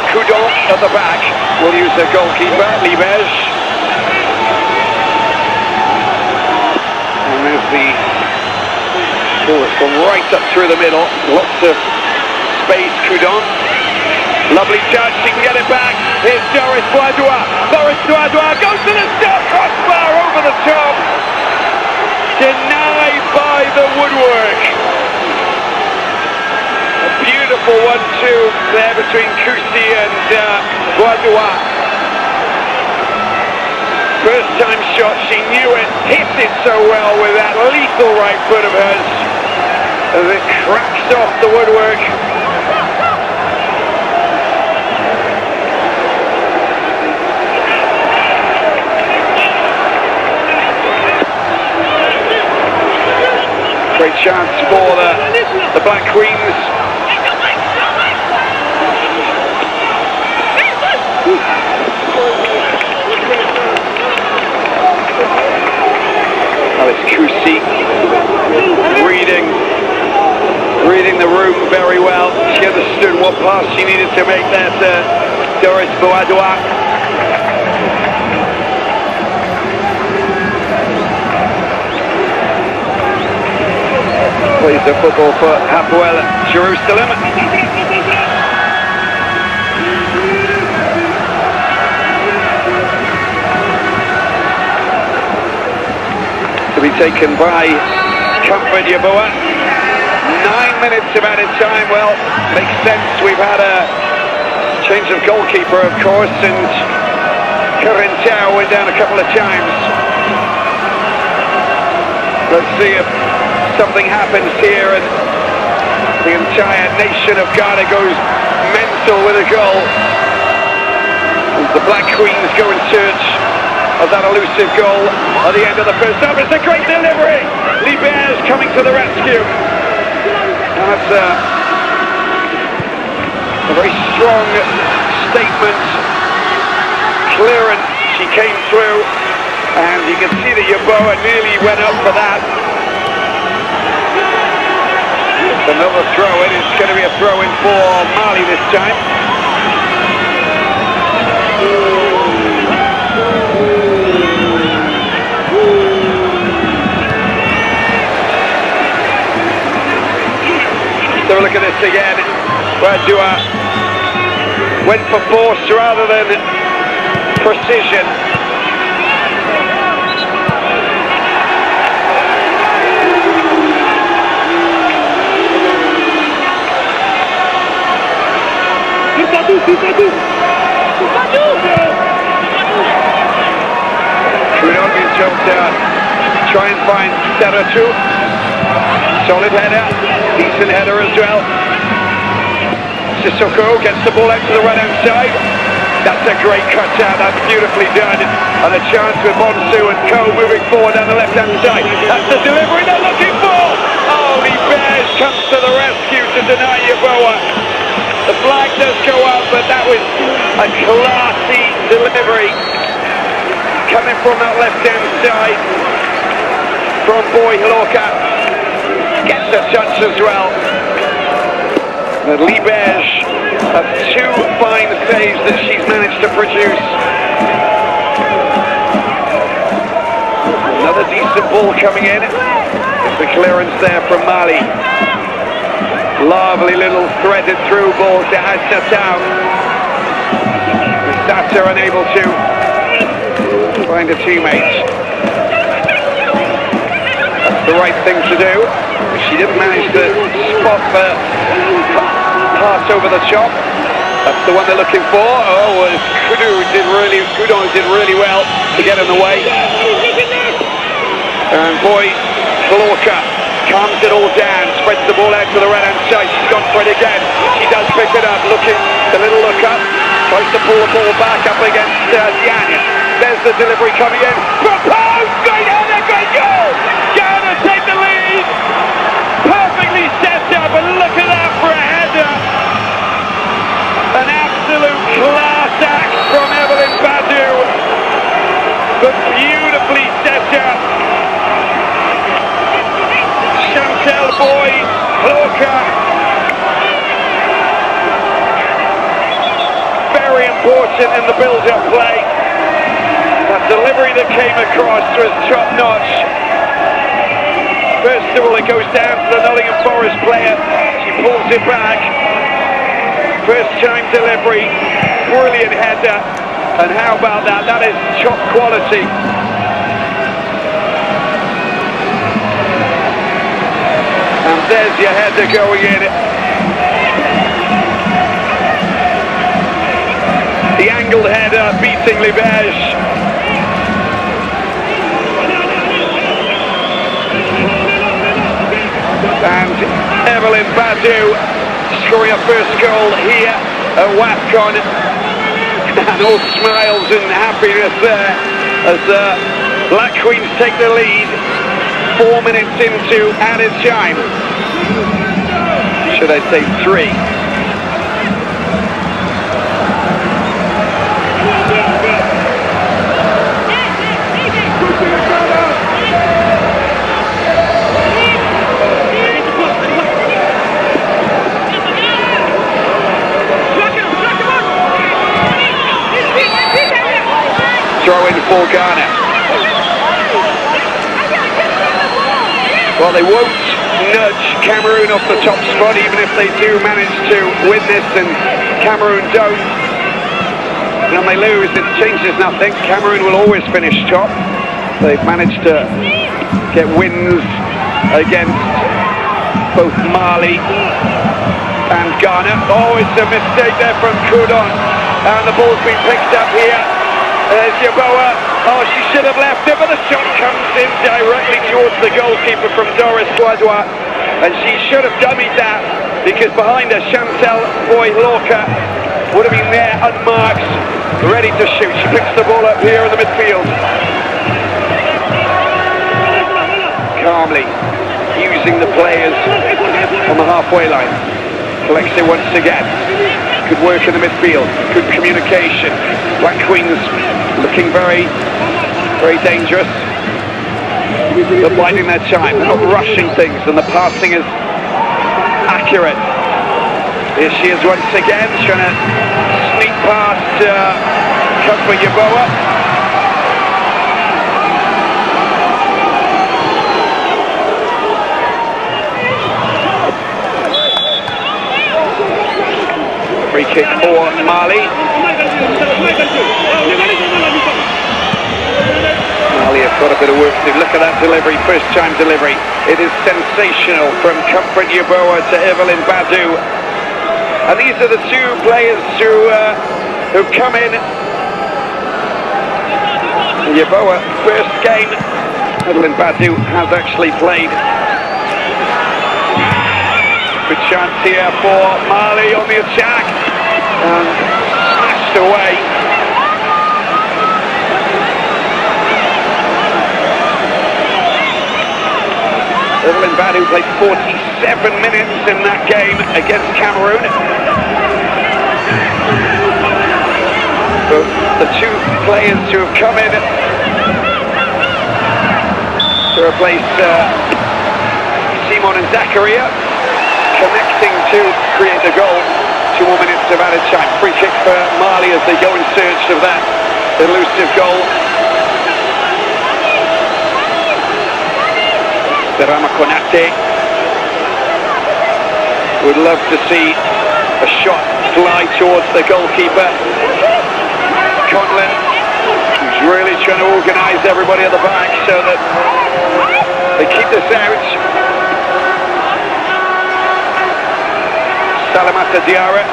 Coudon at the back will use the goalkeeper, Libej. And there's the ball. It's gone right up through the middle. Lots of space. Coudon. Lovely touch. She can get it back. Here's Doris Boadoua. Doris Boadoua goes to the stop. Crossbar over the top. Denied by the woodwork. A beautiful 1-2 there between Kusi and Boadoua. First time shot, she knew it, hit it so well with that lethal right foot of hers as it cracks off the woodwork. Great chance for the Black Queens. Alex Kusi reading the room very well. She understood what pass she needed to make there to Doris Boadoua. Plays the football for Hapoel Jerusalem. To be taken by Comfort Yeboah. 9 minutes of added time. Well, makes sense. We've had a change of goalkeeper, of course, and Corinne Tao went down a couple of times. Let's see if something happens here and the entire nation of Ghana goes mental with a goal. As the Black Queens go in search of that elusive goal at the end of the first half. It's a great delivery. Libej coming to the rescue. And that's a very strong statement. Clearance. She came through, and you can see that Yeboah nearly went up for that. Another throw-in. It's going to be a throw-in for Mali this time. So look at this again. Boadoua went for force rather than precision. Coudon is jumped out. Try and find Seratu. Solid header. Decent header as well. Sissoko gets the ball out to the right-hand side. That's a great cutout. That's beautifully done. And a chance with Bonsu and Co moving forward down the left-hand side. That's the delivery they're looking for. Oh, Libej comes to the rescue to deny Yeboah. The flag does go up, but that was a classy delivery coming from that left-hand side from Boy Hilorka. Gets a touch as well. And Libej has two fine saves that she's managed to produce. Another decent ball coming in. It's the clearance there from Mali. Lovely little threaded through ball to Asatau. Sata unable to find a teammate. That's the right thing to do. She didn't manage to spot the pass over the top. That's the one they're looking for. Oh, Coudon did really well to get in the way. And Boy Hilorka calms it all down, spreads the ball out to the right-hand side. She's gone for it again. She does pick it up, looking, the little look up, tries trying to pull the ball back up against Diagne. There's the delivery coming in. Proposed! Great header, great goal! Ghana take the lead! Perfectly set up, and look at that for a header! An absolute class act from Evelyn Badu, but beautifully set up. Chantel Boy-Lorca, very important in the build-up play. That delivery that came across was top-notch. First of all, it goes down to the Nottingham Forest player. She pulls it back. First time delivery, brilliant header. And how about that? That is top quality. And there's your header going in. The angled header beating Liège. And Evelyn Badu scoring her first goal here at WAFCON. And all smiles and happiness there as the Black Queens take the lead 4 minutes into added time. Should I say 3? Throw in for Ghana. Well, they won't nudge Cameroon off the top spot, even if they do manage to win this, and Cameroon don't. When they lose, it changes nothing. Cameroon will always finish top. They've managed to get wins against both Mali and Ghana. Oh, it's a mistake there from Coudon, and the ball's been picked up here. There's Yeboah. Oh, she should have left it, but the shot comes in directly towards the goalkeeper from Doris Guadois, and she should have dummied that, because behind her, Chantel Boy-Lorca would have been there unmarked, ready to shoot. She picks the ball up here in the midfield. Calmly using the players on the halfway line. Collects it once again. Good work in the midfield, good communication. Black Queens looking very, very dangerous. They're biding their time, they're not rushing things, and the passing is accurate. Here she is once again, trying to sneak past Cuthbert Yeboah. Free kick for Mali. Mali have got a bit of work to do. Look at that delivery, first time delivery. It is sensational from Comfort Yeboah to Evelyn Badu. And these are the two players who come in. Yeboah, first game. Evelyn Badu has actually played. Good chance here for Mali on the attack, and smashed away. Evelyn Badu played 47 minutes in that game against Cameroon. So the two players who have come in to replace Simon and Zakaria, connecting to create a goal. 2 more minutes of added time. Free kick for Mali as they go in search of that elusive goal. Derama Konate would love to see a shot fly towards the goalkeeper. Conlon, who's really trying to organise everybody at the back so that they keep this out. Salamata Diarra,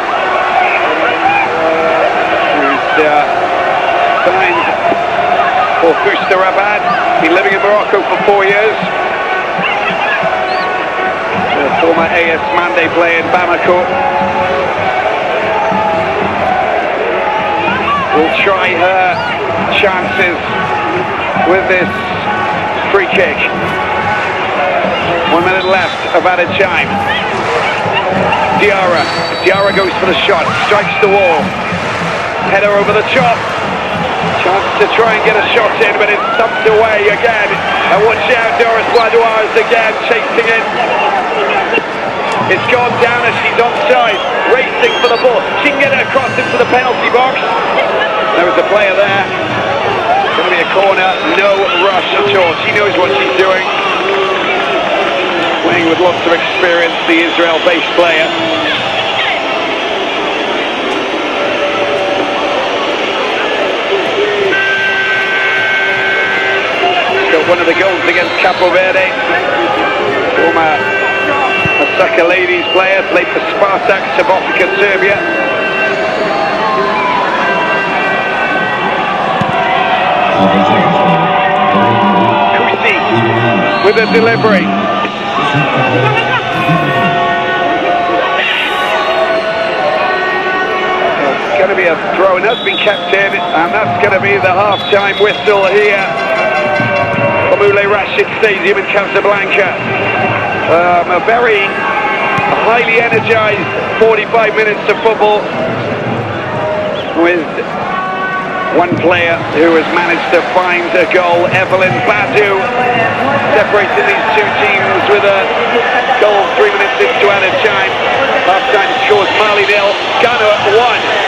who's signed for Fusta Rabat, been living in Morocco for 4 years. Former AS Mandé player in Bamako. will try her chances with this free kick. 1 minute left of added time. Diarra goes for the shot, strikes the wall. Header over the top. Chance to try and get a shot in, but it's thumped away again. And watch out, Doris Wadois is again chasing it. It's gone down as she's onside, racing for the ball. She can get it across into the penalty box. There was a player there. It's going to be a corner, no rush at all. She knows what she's doing. Playing with lots of experience, the Israel-based player. Got one of the goals against Cape Verde. Former Osaka ladies player, played for Spartak Subotica Serbia. Kusi with a delivery. It's going to be a throw, and that's been kept in, and that's going to be the half-time whistle here for Moulay Rashid Stadium in Casablanca. A very highly energized 45 minutes of football with one player who has managed to find a goal, Evelyn Badu, separating these two teams with a goal 3 minutes into added time. Half-time scores Mali 0, Ghana 1.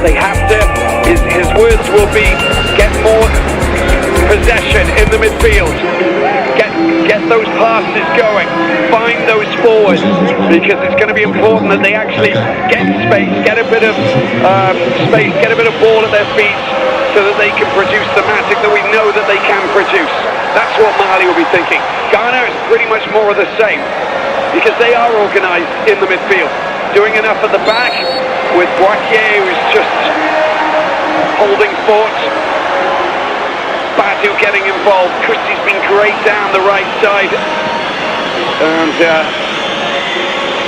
They have to, his words will be, get more possession in the midfield. Get those passes going. Find those forwards, because it's going to be important that they actually get space, get a bit of space, get a bit of ball at their feet, so that they can produce the magic that we know that they can produce. That's what Mali will be thinking. Ghana is pretty much more of the same, because they are organised in the midfield, doing enough at the back, with Boakier, who's just holding fort. Badu getting involved. Christie's been great down the right side, and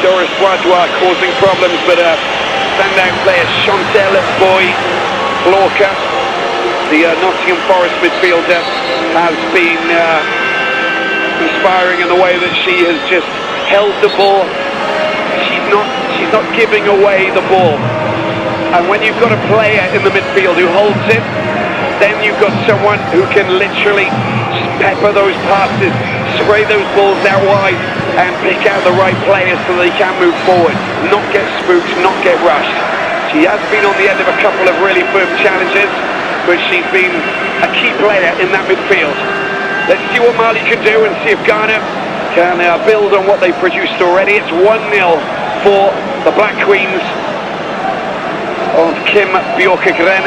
Doris Boadois causing problems, but standout player Chantel Boy-Lorca, the Nottingham Forest midfielder, has been inspiring in the way that she has just held the ball. She's not giving away the ball, and when you've got a player in the midfield who holds it, then you've got someone who can literally just pepper those passes, spray those balls out wide, and pick out the right players so they can move forward, not get spooked, not get rushed. She has been on the end of a couple of really firm challenges, but she's been a key player in that midfield. Let's see what Mali can do, and see if Ghana can build on what they've produced already. It's 1-0 for the Black Queens of Kim Bjorkegren,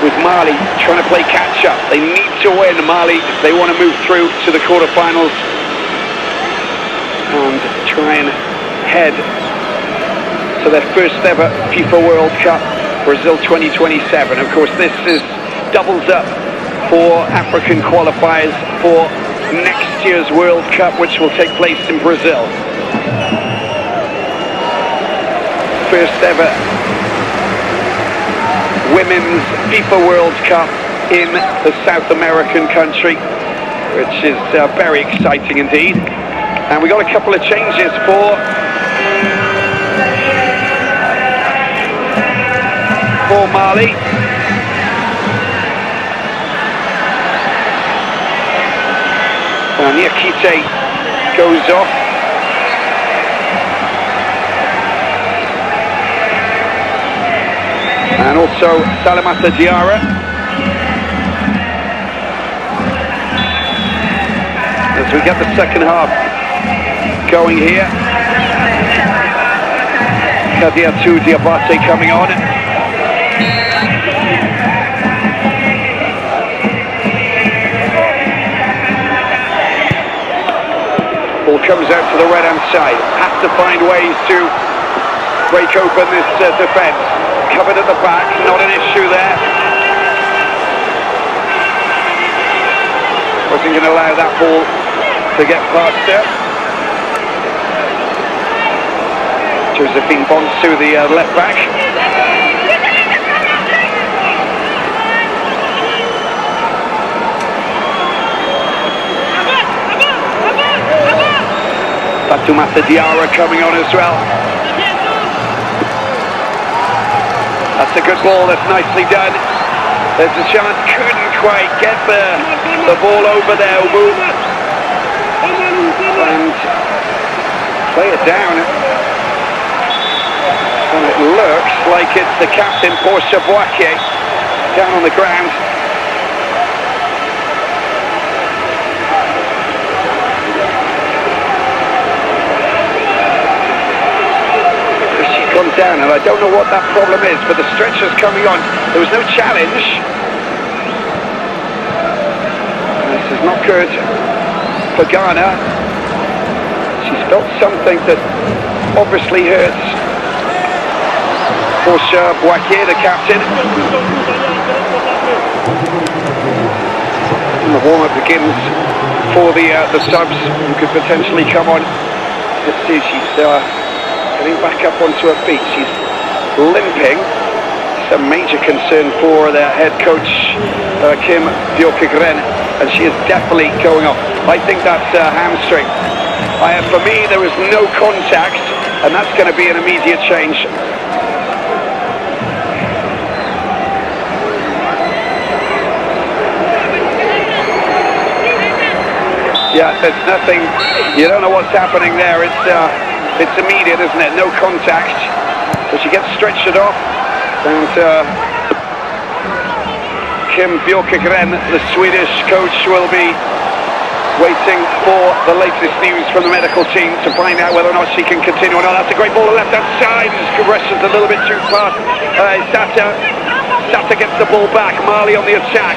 with Mali trying to play catch-up. They need to win, Mali, if they want to move through to the quarterfinals and try and head to their first ever FIFA World Cup, Brazil 2027. Of course, this doubles up for African qualifiers for next year's World Cup, which will take place in Brazil. First ever Women's FIFA World Cup in the South American country, which is very exciting indeed. And we got a couple of changes for Mali. And Niakite goes off. And also Salamata Diarra. As we get the second half going here. Kadiatu Diabate coming on. Ball comes out to the right-hand side. Have to find ways to break open this defence. Covered at the back, not an issue there. Wasn't going to allow that ball to get past her. Josephine Bonsu, the left back. Fatoumata Diarra coming on as well. That's a good ball, that's nicely done. There's a chance, couldn't quite get the ball over there, Ubu. And play it down. And it looks like it's the captain, Portia Boakier, down on the ground. Gone down, and I don't know what that problem is, but the stretcher's coming on. There was no challenge. This is not good for Ghana. She's felt something that obviously hurts. Portia Boakier, the captain. And the warm-up begins for the subs who could potentially come on. Let's see, she's getting back up onto her feet. She's limping. It's a major concern for their head coach, Kim Bjorkegren, and she is definitely going off. I think that's a hamstring. For me, there was no contact, and that's going to be an immediate change. Yeah, there's nothing. You don't know what's happening there. It's immediate, isn't it? No contact. So she gets stretched off. And Kim Björkegren, the Swedish coach, will be waiting for the latest news from the medical team to find out whether or not she can continue or not. That's a great ball on the left-hand side. Russia's a little bit too fast. Sata gets the ball back. Mali on the attack.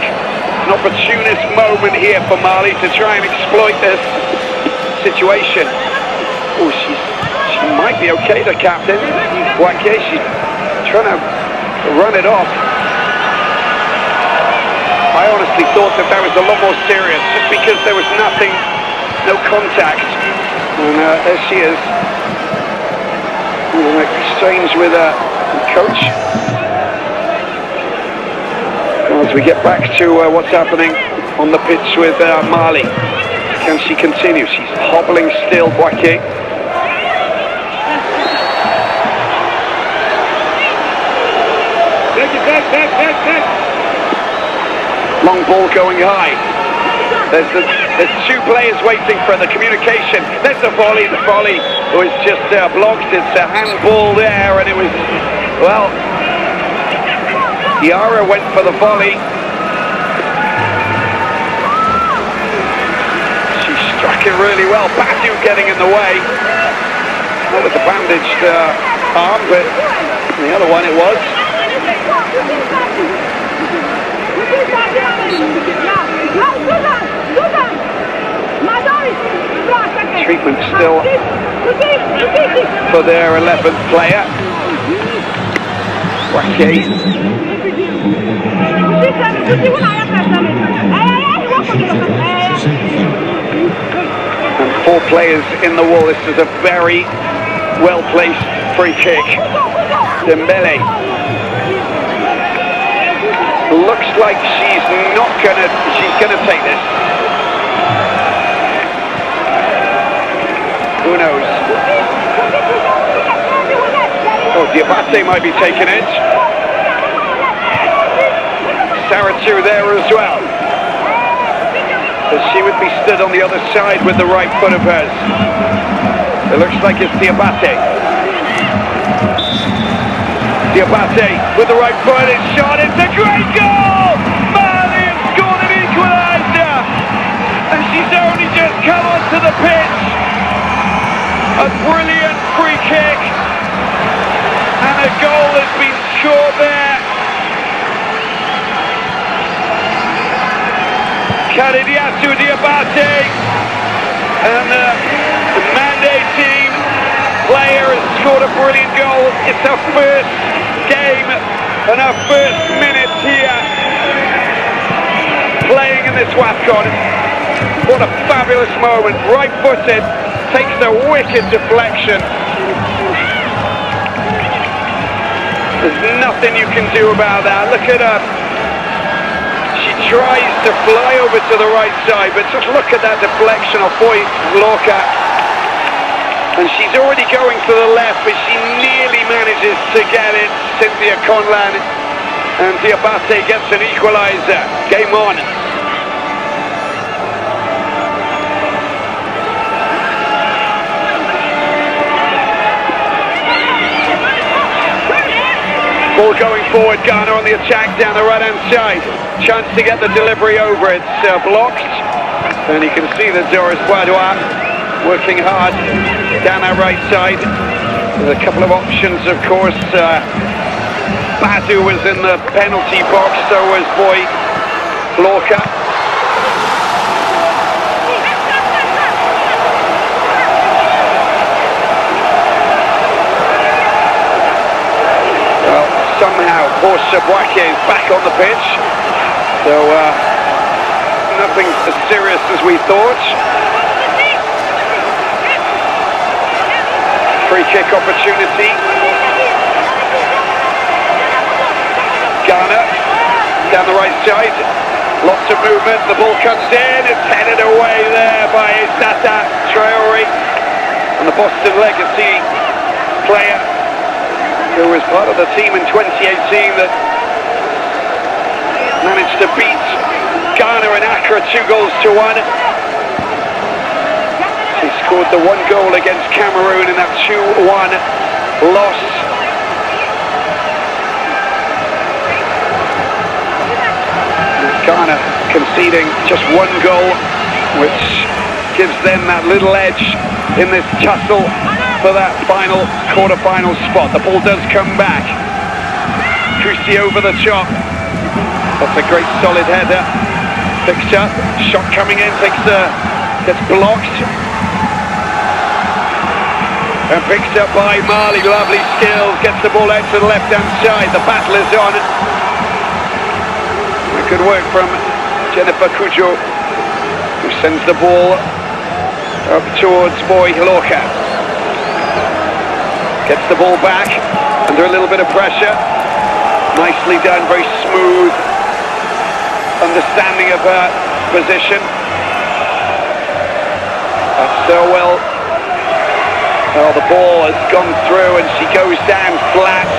An opportunist moment here for Mali to try and exploit this situation. Oh, she might be okay, the captain. Wake, she's trying to run it off. I honestly thought that was a lot more serious, just because there was nothing, no contact. And there she is. An exchange with a coach. As we get back to what's happening on the pitch with Mali. Can she continue? She's hobbling still, Wake. Long ball going high. There's two players waiting for the communication. There's the volley. The volley was just blocked. It's a handball there, and it was, well, Yara went for the volley. She struck it really well. Badu getting in the way. Not with the bandaged arm, but the other one it was. Treatment still for their 11th player. Wake. And 4 players in the wall. This is a very well-placed free kick. Dembele. Looks like she's gonna take this. Who knows? Oh, Diabate might be taking it. Saratu there as well. But she would be stood on the other side with the right foot of hers. It looks like it's Diabate. Diabate with the right foot, it's shot, it's a great goal! Mali has scored an equaliser! And she's only just come onto the pitch. A brilliant free kick. And a goal has been scored there. Kadidiatu Diabate. And the Mande team player has scored a brilliant goal. It's her first game and her first minutes here playing in this WAFCON. What a fabulous moment. Right footed, takes a wicked deflection. There's nothing you can do about that. Look at her. She tries to fly over to the right side, but just look at that deflection of Boy Lorca. And she's already going to the left, but she nearly manages to get it. Cynthia Conlan, and Diabate gets an equaliser. Game on. Ball going forward, Ghana on the attack down the right-hand side. Chance to get the delivery over, it's blocked. And you can see that Doris Badois working hard down our right side. There's a couple of options, of course. Badu was in the penalty box, so was Boy Lorca. Well, somehow Portia Boake is back on the pitch. So nothing as serious as we thought. Free kick opportunity. Ghana down the right side. Lots of movement. The ball comes in. It's headed away there by Sata Traore. And the Boston Legacy player who was part of the team in 2018 that managed to beat Ghana in Accra 2-1. He scored the 1 goal against Cameroon in that 2-1 loss. Ghana conceding just one goal, which gives them that little edge in this tussle for that final quarter-final spot. The ball does come back. Kusi over the top. That's a great solid header. Picks up, shot coming in, gets blocked. And picked up by Mali, lovely skills, gets the ball out to the left-hand side. The battle is on. Good work from Jennifer Kujo, who sends the ball up towards Boy Lorca. Gets the ball back, under a little bit of pressure. Nicely done, very smooth understanding of her position. That's so well. Oh, the ball has gone through and she goes down flat.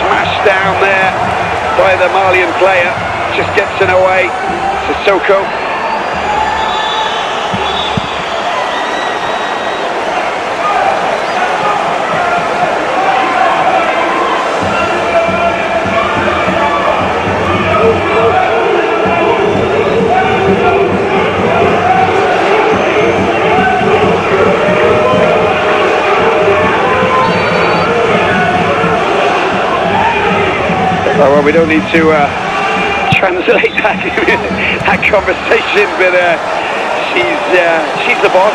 Smashed down there by the Malian player. Just gets in away. Sissoko. Well, we don't need to translate that conversation, but she's the boss.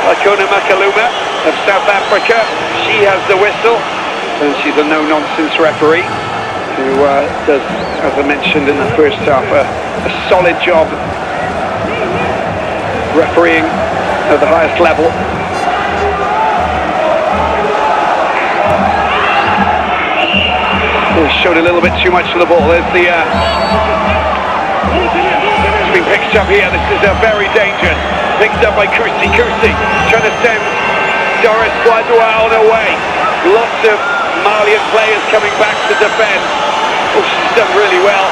Lakona Makaluma of South Africa, she has the whistle, and she's a no-nonsense referee who does, as I mentioned in the first half, a solid job refereeing at the highest level. Showed a little bit too much of the ball. There's the it's been picked up here. This is very dangerous. Picked up by Kusi. Trying to send Doris Guadua on her way. Lots of Malian players coming back to defend. Oh, she's done really well.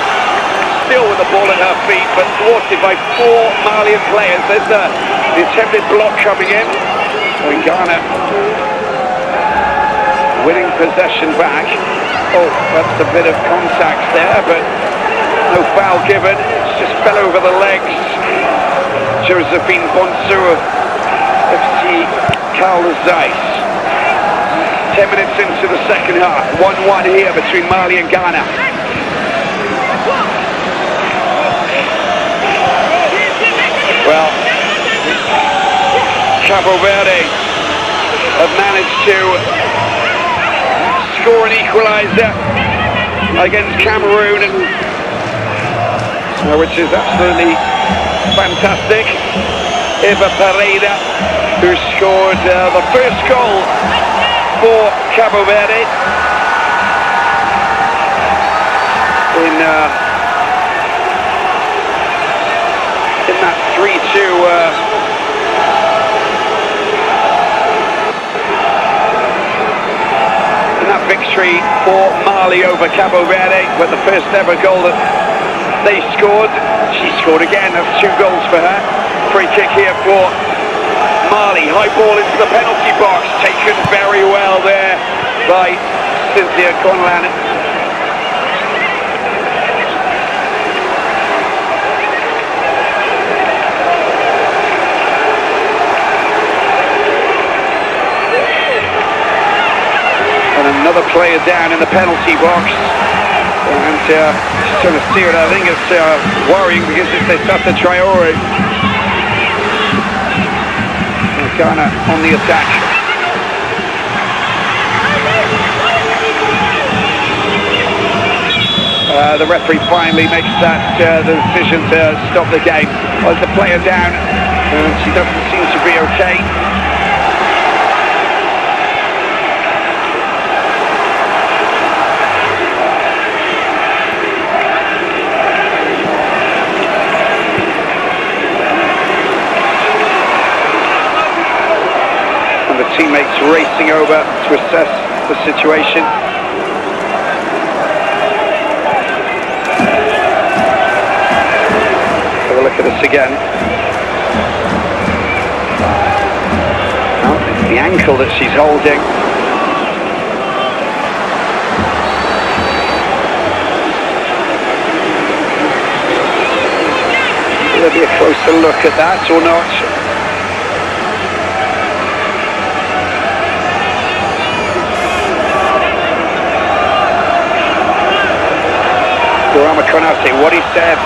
Still with the ball at her feet, but thwarted by 4 Malian players. There's the attempted block coming in. And Ghana winning possession back. Oh, that's a bit of contact there, but no foul given. It's just fell over the legs. Josephine Bonsu of FC Carl Zeiss. 10 minutes into the second half. 1-1 here between Mali and Ghana. Well, Cape Verde have managed to score an equaliser against Cameroon, which is absolutely fantastic. Eva Pereira, who scored the first goal for Cape Verde in that 3-2 victory for Mali over Cape Verde, but the first ever goal that they scored. She scored again. That's 2 goals for her. Free kick here for Mali. High ball into the penalty box, taken very well there by Cynthia Conlan. Another player down in the penalty box, and she's trying to steer it. I think it's worrying because it's Sata Traore. Ghana on the attack. The referee finally makes that the decision to stop the game. Well, the player down, and she doesn't seem to be okay. Teammates racing over to assess the situation. Have a look at this again. Oh, it's the ankle that she's holding. Will there be a closer look at that or not? What he said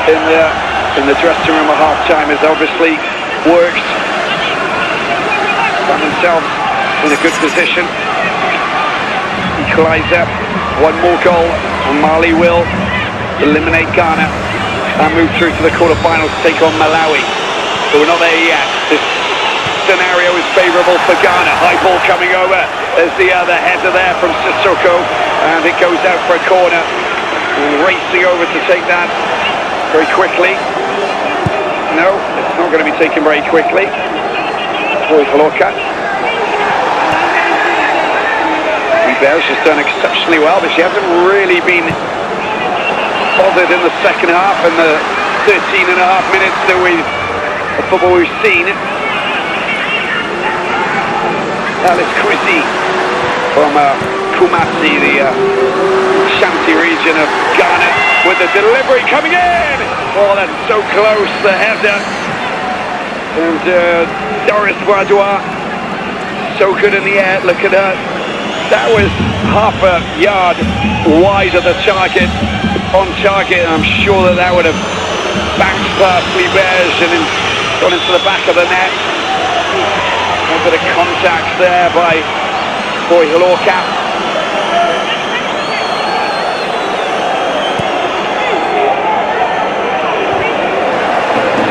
in the dressing room at half-time has obviously worked. Found themselves in a good position. Equaliser, one more goal, and Mali will eliminate Ghana and move through to the quarter-finals to take on Malawi. But we're not there yet. This scenario is favourable for Ghana. High ball coming over. There's the other header there from Sissoko, and it goes out for a corner. Racing over to take that very quickly. No, it's not going to be taken very quickly. Loka. Ibel's just done exceptionally well, but she hasn't really been bothered in the second half and the 13.5 minutes that of football we've seen. Alice Kwesi from Kumasi, the Shanti region of Ghana, with the delivery coming in. Oh, that's so close, the header. And Doris Wadua, so good in the air. Look at her. That was half a yard wide of the target, on target, and I'm sure that would have bounced past Liberge and gone into the back of the net. A bit of contact there by Loka.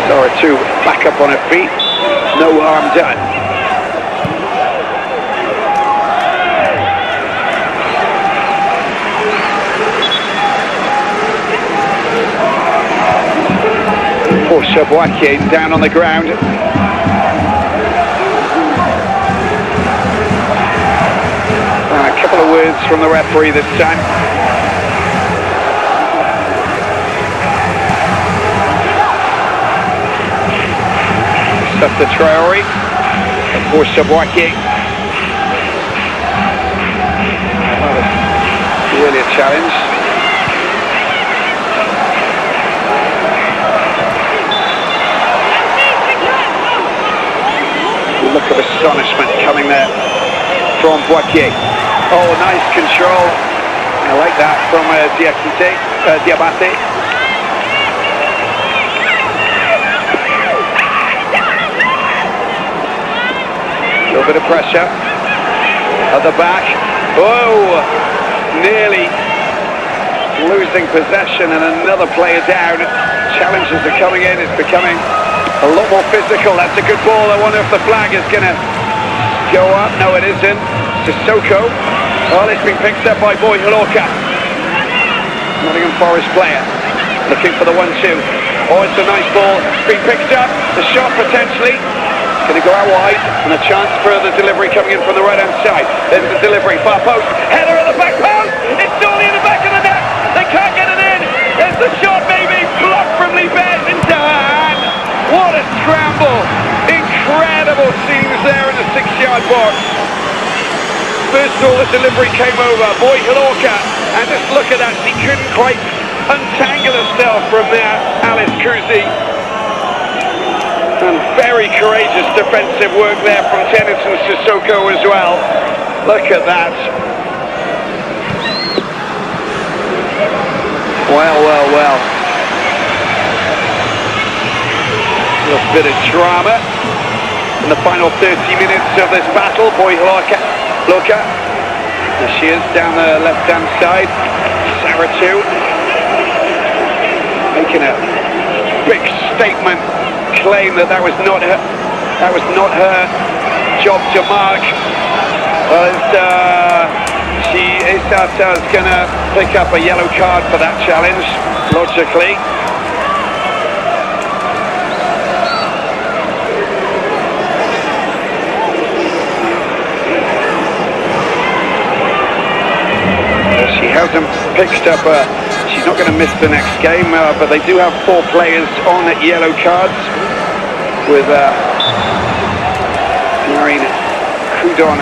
Dora too back up on her feet, no harm done. Poor Shabwaki down on the ground. A couple of words from the referee this time. That's the Traore, of course Shabwaki. Really a challenge. Look of astonishment coming there from Boakier. Oh, nice control. I like that from Diabate. A little bit of pressure at the back. Oh, nearly losing possession and another player down. Challenges are coming in. It's becoming a lot more physical. That's a good ball. I wonder if the flag is going to go up. No, it isn't. Sissoko. Well, it's been picked up by Loka. Nottingham Forest player looking for the 1-2. Oh, it's a nice ball. Being picked up. The shot potentially. Going to go out wide, and a chance for the delivery coming in from the right-hand side. There's the delivery, far post, header at the back post. It's only in the back of the net. They can't get it in. There's the shot, maybe blocked from Libez into her hand. What a scramble! Incredible scenes there in the 6-yard box. First of all, the delivery came over. Loka, and just look at that. She couldn't quite untangle herself from there. Alice Kwesi. And very courageous defensive work there from Tennyson Sissoko as well. Look at that. Well. A bit of drama in the final 30 minutes of this battle. Loka. There she is down the left-hand side. Sarah too. Making a big statement. Claim that was not her job to mark. Isata's gonna pick up a yellow card for that challenge, logically. She hasn't picked up she's not going to miss the next game, but they do have 4 players on yellow cards, with Marine Kudon.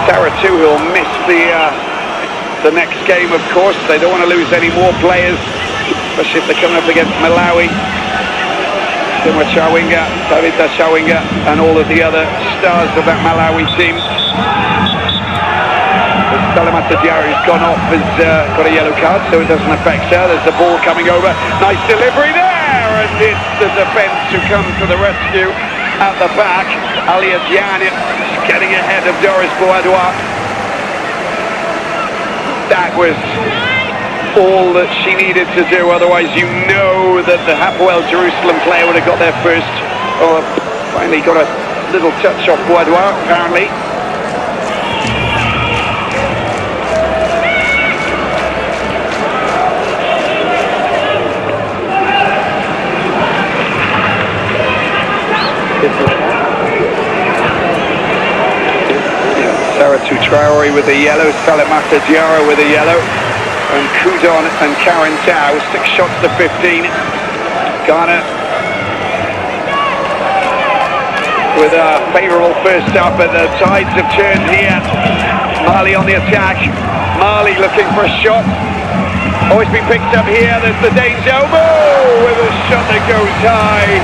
Sarah too, who'll miss the next game, of course. They don't want to lose any more players especially if they're coming up against Malawi. David Chawinga, and all of the other stars of that Malawi team. Salamata Diarry's gone off, has got a yellow card, so it doesn't affect her. There's the ball coming over. Nice delivery there, and it's the defence who come to the rescue at the back. Alia Diagne getting ahead of Doris Boadoua. That was all that she needed to do, otherwise you know that the Hapoel Jerusalem player would have got there first. Oh, finally got a little touch off Boadoua, apparently. Saratu Traore with the yellow, Salamata Diarra with the yellow, and Kudon and Karen Tao, 6 shots to 15. Ghana with a favourable first up, but the tides have turned here. Mali on the attack. Mali looking for a shot. Oh, it's been picked up here. There's the danger. Oh, with a shot that goes high.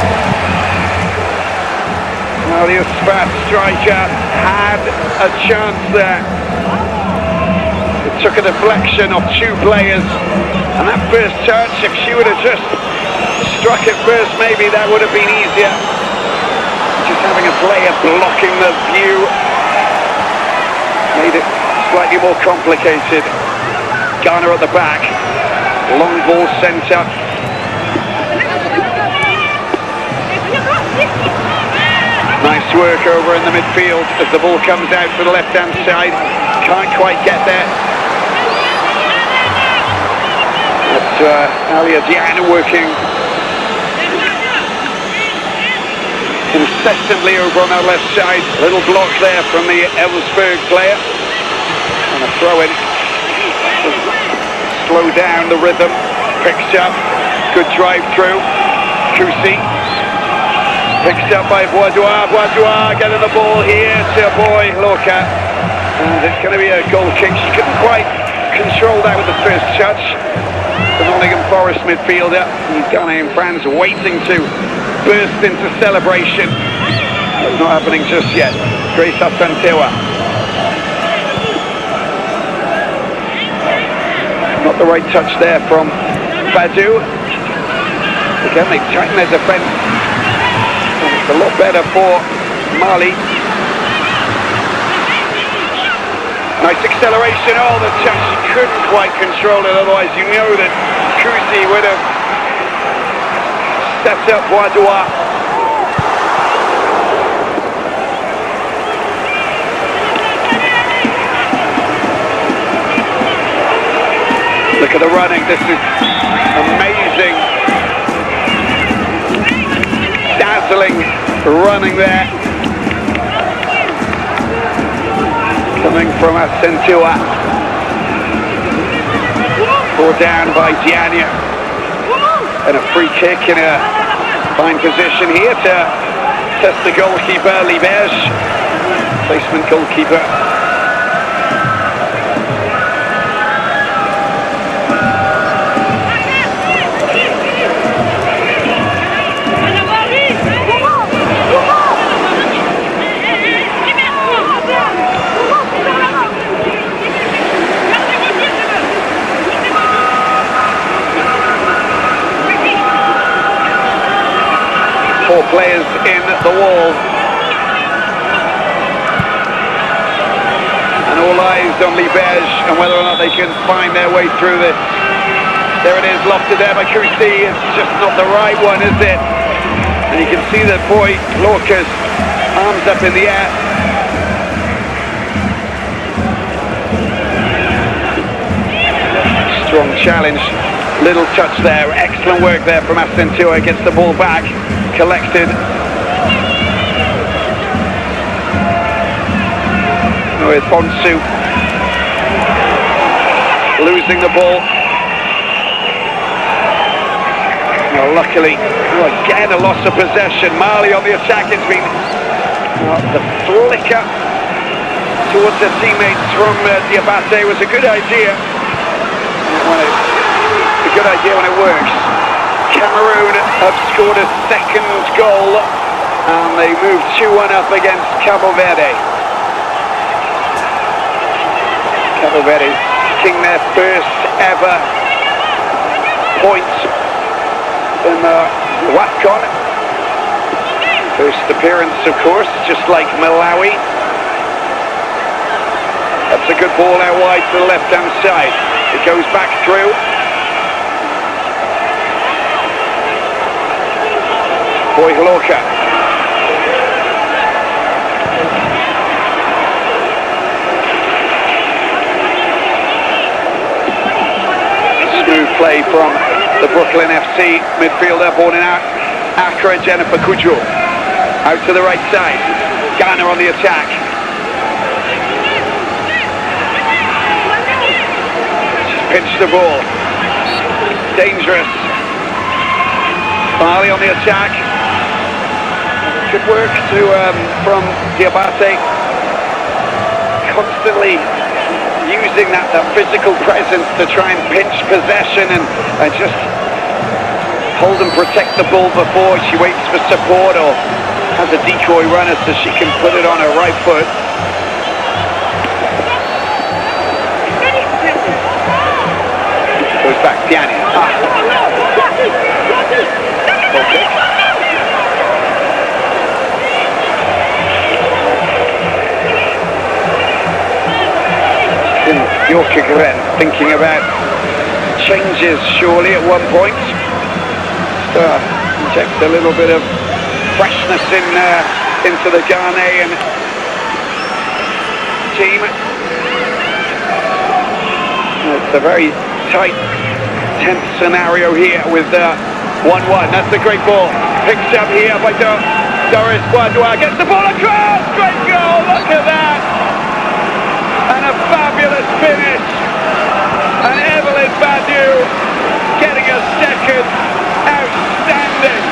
The Spat striker had a chance there. It took a deflection of 2 players, and that first touch, if she would have just struck it first, maybe that would have been easier. Just having a player blocking the view made it slightly more complicated. Ghana at the back, long ball sent up. Nice work over in the midfield as the ball comes out to the left-hand side. Can't quite get there. But Alia Diagne working incessantly over on that left side. Little block there from the Elversberg player. And a throw-in. Slow down the rhythm. Picks up. Good drive through. Kusi. Picked up by Boadoua getting the ball here to Boy Lorca, and it's going to be a goal kick. She couldn't quite control that with the first touch. The Nottingham Forest midfielder, and Ghanaian fans waiting to burst into celebration. It's not happening just yet. Grace Asantewa. Not the right touch there from Badu. Again, they tighten their defence. A lot better for Mali. Nice acceleration. Oh, the touch, she couldn't quite control it, otherwise you know that Kusi would have stepped up Boadoua. Look at the running, this is amazing. Dazzling running there, coming from Asentua. Brought down by Diagne, and a free kick in a fine position here to test the goalkeeper, Liberge, placement goalkeeper. Four players in the wall, and all eyes on Liberge and whether or not they can find their way through this. There it is, lofted there by Kusi. It's just not the right one, is it? And you can see that Boy Lorca's arms up in the air. Strong challenge, little touch there. Excellent work there from Asentua. Gets the ball back. Collected. With Bonsu losing the ball. Well, luckily, again a loss of possession. Mali on the attack. It's been the flicker towards their teammates from Diabate was a good idea. When it a good idea when it works. Cameroon have scored a second goal and they moved 2-1 up against Cape Verde. Cape Verde kicking their first ever point in the WAFCON. First appearance, of course, just like Malawi. That's a good ball out wide to the left-hand side. It goes back through. Boyhaloka. Smooth play from the Brooklyn FC midfielder, born in Accra, Jennifer Kujo. Out to the right side. Ghana on the attack. She's pinched the ball. Dangerous. Mali on the attack. Good work from Diabate. Constantly using that physical presence to try and pinch possession and just hold and protect the ball before she waits for support or has a decoy runner so she can put it on her right foot. Goes back, Piani. Okay. Yorkegren thinking about changes surely at one point. Inject a little bit of freshness into the Ghanaian team. It's a very tight, tense scenario here with 1-1. That's a great ball. Picked up here by Doris Boisdois. Gets the ball across. Great goal. Look at that. And a fabulous finish. And Evelyn Badu getting a second. Outstanding.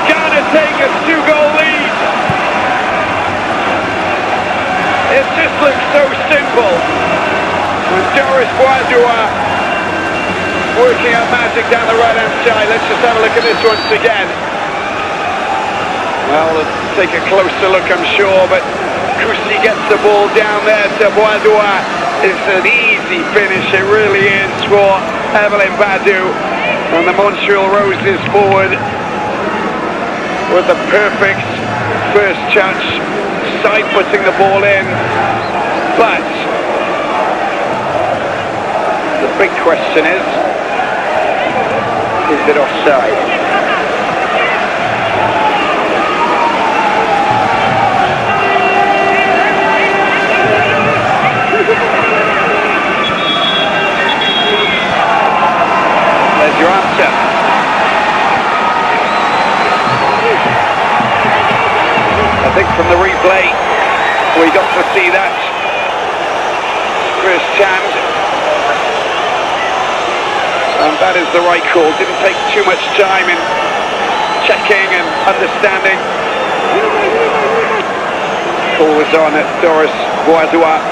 Ghana take a 2-goal lead. It just looks so simple. With Doris Boisdois working out magic down the right hand side. Let's just have a look at this once again. Well, let's take a closer look, I'm sure, but Kusi gets the ball down there to Boisdois. It's an easy finish, it really is, for Evelyn Badu. And the Montreal Roses forward with the perfect first touch, side putting the ball in. But the big question is it offside? There's your answer. I think from the replay we got to see that firsthand, and that is the right call. Didn't take too much time in checking and understanding. Call was on at Doris Boisdois,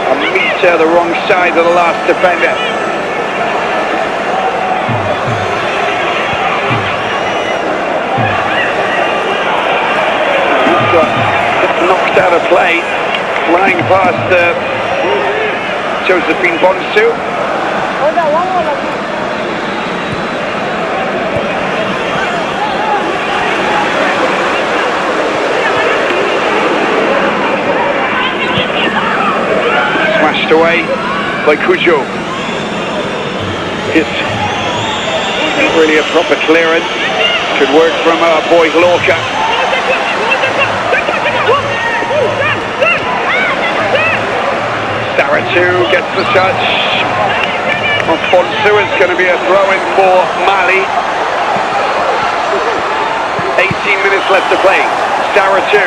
a metre the wrong side of the last defender. Got knocked out of play, flying past Josephine Bonsu. Smashed away by Kujo. It's not really a proper clearance. Good work from Boyhaloka. Saratu gets the touch. Bonsu is going to be a throw-in for Mali. 18 minutes left to play. Saratu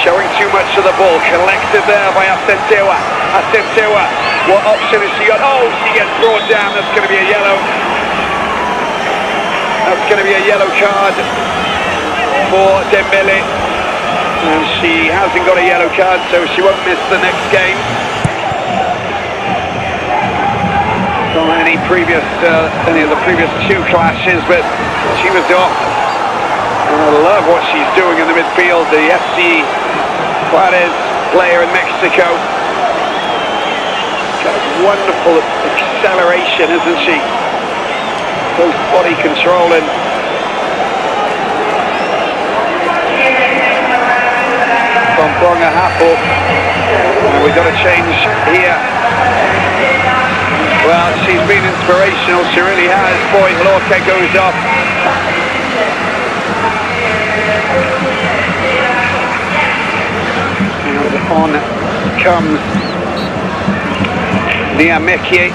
showing too much of the ball. Collected there by Asentewa. Asentewa, what option has she got? Oh, she gets brought down. That's going to be a yellow. That's going to be a yellow card for Dembele. And she hasn't got a yellow card, so she won't miss the next game. from any of the previous two clashes, but she was off. And I love what she's doing in the midfield, the FC Juarez player in Mexico. Got wonderful acceleration, isn't she? Close body control and from Bronga Happel. And we've got a change here. Well, she's been inspirational, she really has. Boy, Lorca goes off. And on comes Nia Mekie.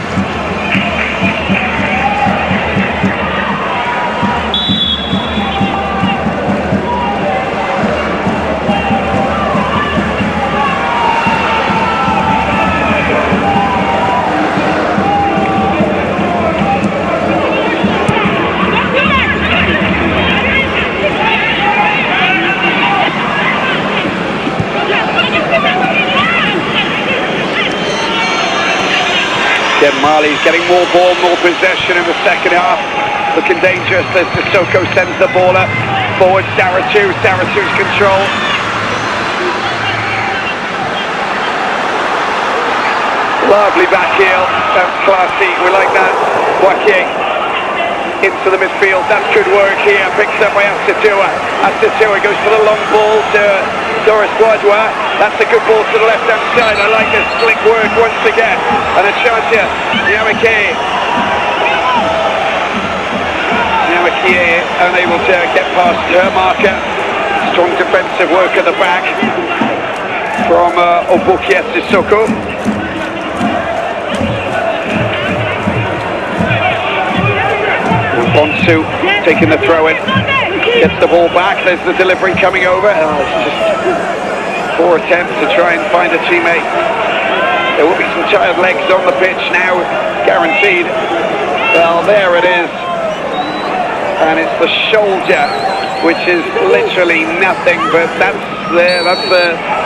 Mali's getting more ball, more possession in the second half. Looking dangerous as Sissoko sends the ball up. Forward, Saratu's control. Lovely back heel, that's classy, we like that. Wakie into the midfield, that's good work here. Picks up by Asatua goes for the long ball to Doris Bourdois. That's a good ball to the left-hand side. I like this slick work once again. And a chance here. Nyamake unable to get past her marker. Strong defensive work at the back from Obukia Sissoko. Bonsu taking the throw in. Gets the ball back. There's the delivery coming over. It's just poor attempt to try and find a teammate. There will be some tired legs on the pitch now, guaranteed. Well, there it is. And it's the shoulder, which is literally nothing, but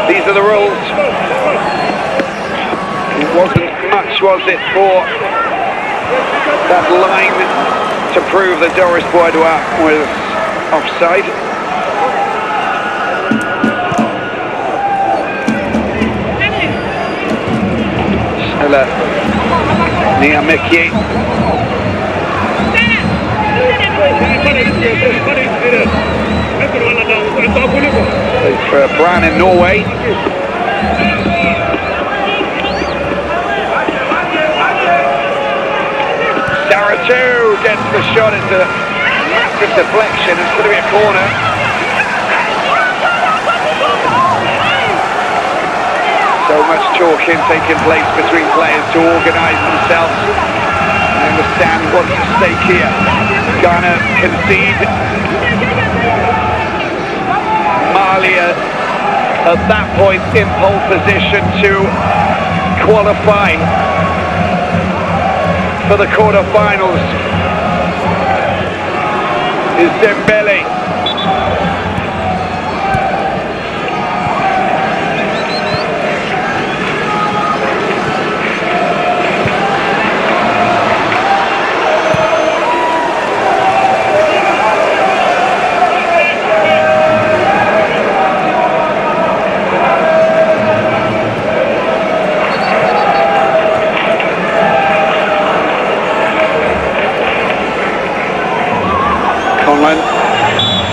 these are the rules. It wasn't much, was it, for that line to prove that Doris Bourdois was offside. Nia Mekie. For Brann in Norway. Saratu gets the shot. It's a massive deflection. It's going to be a corner. So much talking taking place between players to organise themselves and understand what's at stake here. Ghana concede. Mali at that point in pole position to qualify for the quarter-finals. Is Dembele.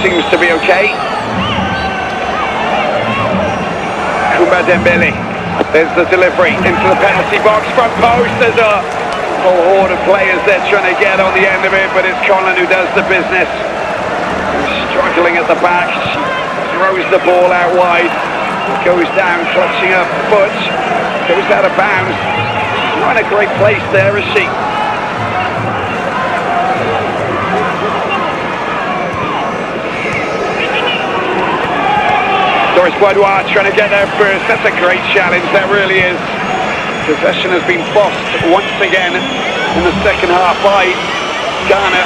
Seems to be okay. Kumba Dembele. There's the delivery into the penalty box, front post. There's a whole horde of players there trying to get on the end of it, but it's Conlon who does the business. Struggling at the back. She throws the ball out wide. It goes down, clutching her foot. Goes out of bounds. She's not in a great place there, is she? Doris Bourdois trying to get there first. That's a great challenge, that really is. Possession has been bossed once again in the second half by Ghana,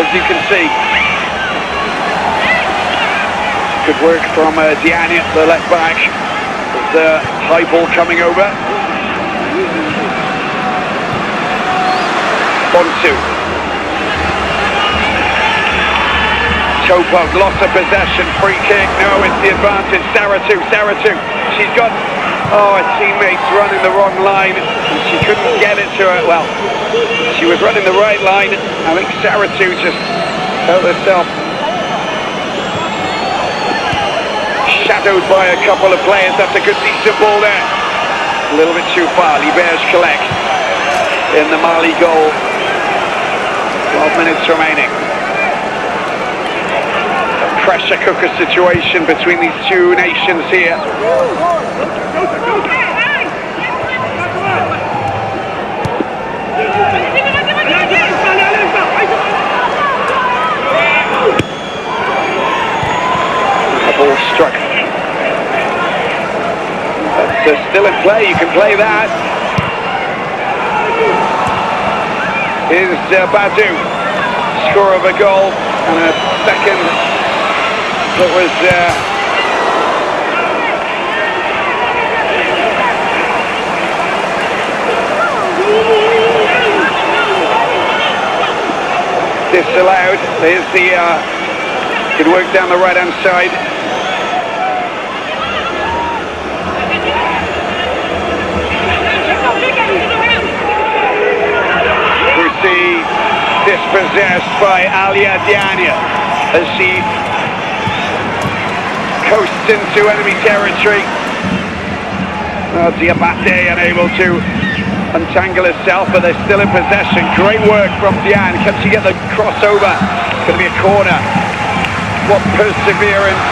as you can see. Good work from Diane, the left back. The high ball coming over. Bonsu. Topo, loss of possession, free kick. No, it's the advantage. Saratu. She's got her teammates running the wrong line. And she couldn't get it to her. Well, she was running the right line. I think Saratu just held herself shadowed by a couple of players. That's a good decent ball there. A little bit too far. Liberge collects in the Mali goal. 12 minutes remaining. A pressure cooker situation between these two nations here. The ball struck. That's still in play. You can play that. Is Badu, score of a goal and a second that was disallowed. There's the good work down the right hand side. Dispossessed by Alia Diania as she coasts into enemy territory. Diabate unable to untangle herself, but they're still in possession. Great work from Diane. Can she get the crossover? It's going to be a corner. What perseverance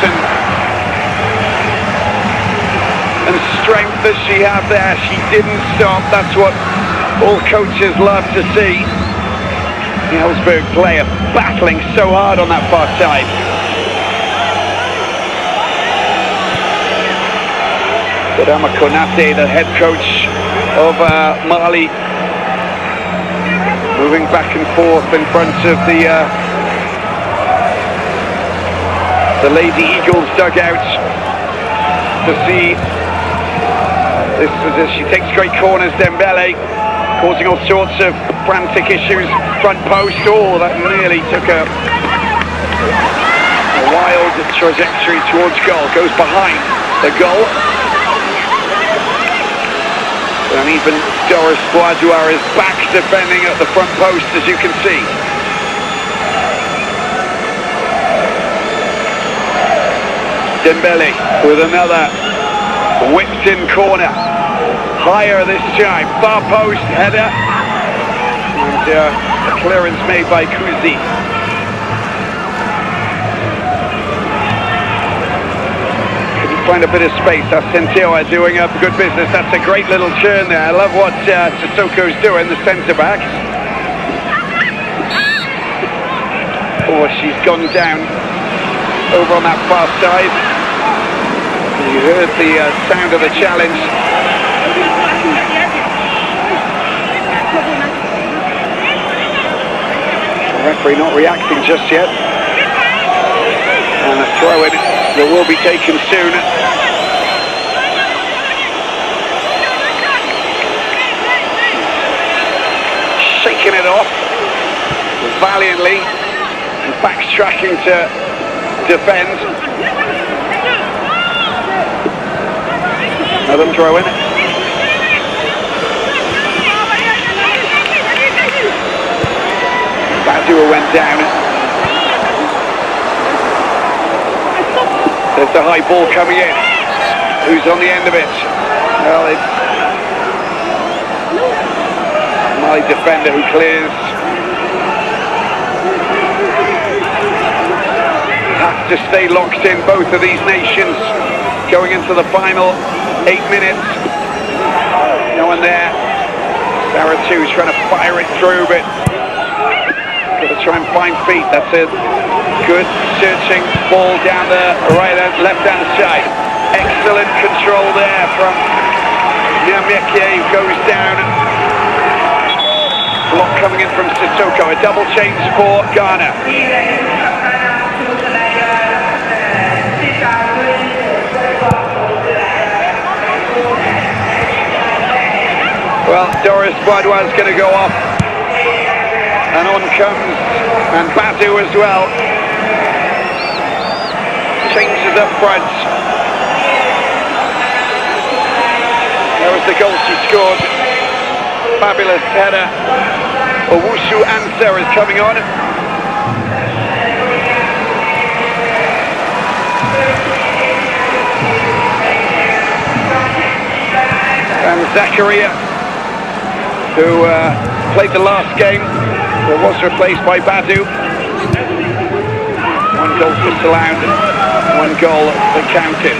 and strength does she have there? She didn't stop. That's what all coaches love to see. The Ellsberg player battling so hard on that far side. Adama Konate, the head coach of Mali, moving back and forth in front of the Lady Eagles dugout to see this as she takes great corners. Dembele causing all sorts of frantic issues. Front post, that nearly took a wild trajectory towards goal. Goes behind the goal. And even Doris Boisdoir is back defending at the front post, as you can see. Dembele with another whipped-in corner. Higher this time, far post, header. And a clearance made by Kuzi. Couldn't find a bit of space. Asensio doing up good business. That's a great little turn there. I love what Sissoko's doing, the centre-back. Oh, she's gone down over on that far side. You heard the sound of the challenge. The referee not reacting just yet. And a throw in that will be taken soon. Shaking it off valiantly and backtracking to defend. Another throw in. Badua went down. There's the high ball coming in. Who's on the end of it? Well, it's my defender who clears. Have to stay locked in, both of these nations, going into the final 8 minutes. No one there. Saratu's trying to fire it through, but got to try and find feet. That's a good searching ball down the left-hand side. Excellent control there from Nyameke, who goes down. Block coming in from Sissoko. A double change for Ghana. Well, Doris Boisdoir is going to go off. And on comes, and Badu as well. Changes up front. There was the goal she scored. Fabulous header. Owusu Ansah is coming on. And Zakaria, who played the last game, was replaced by Badu. One goal disallowed, one goal that counted.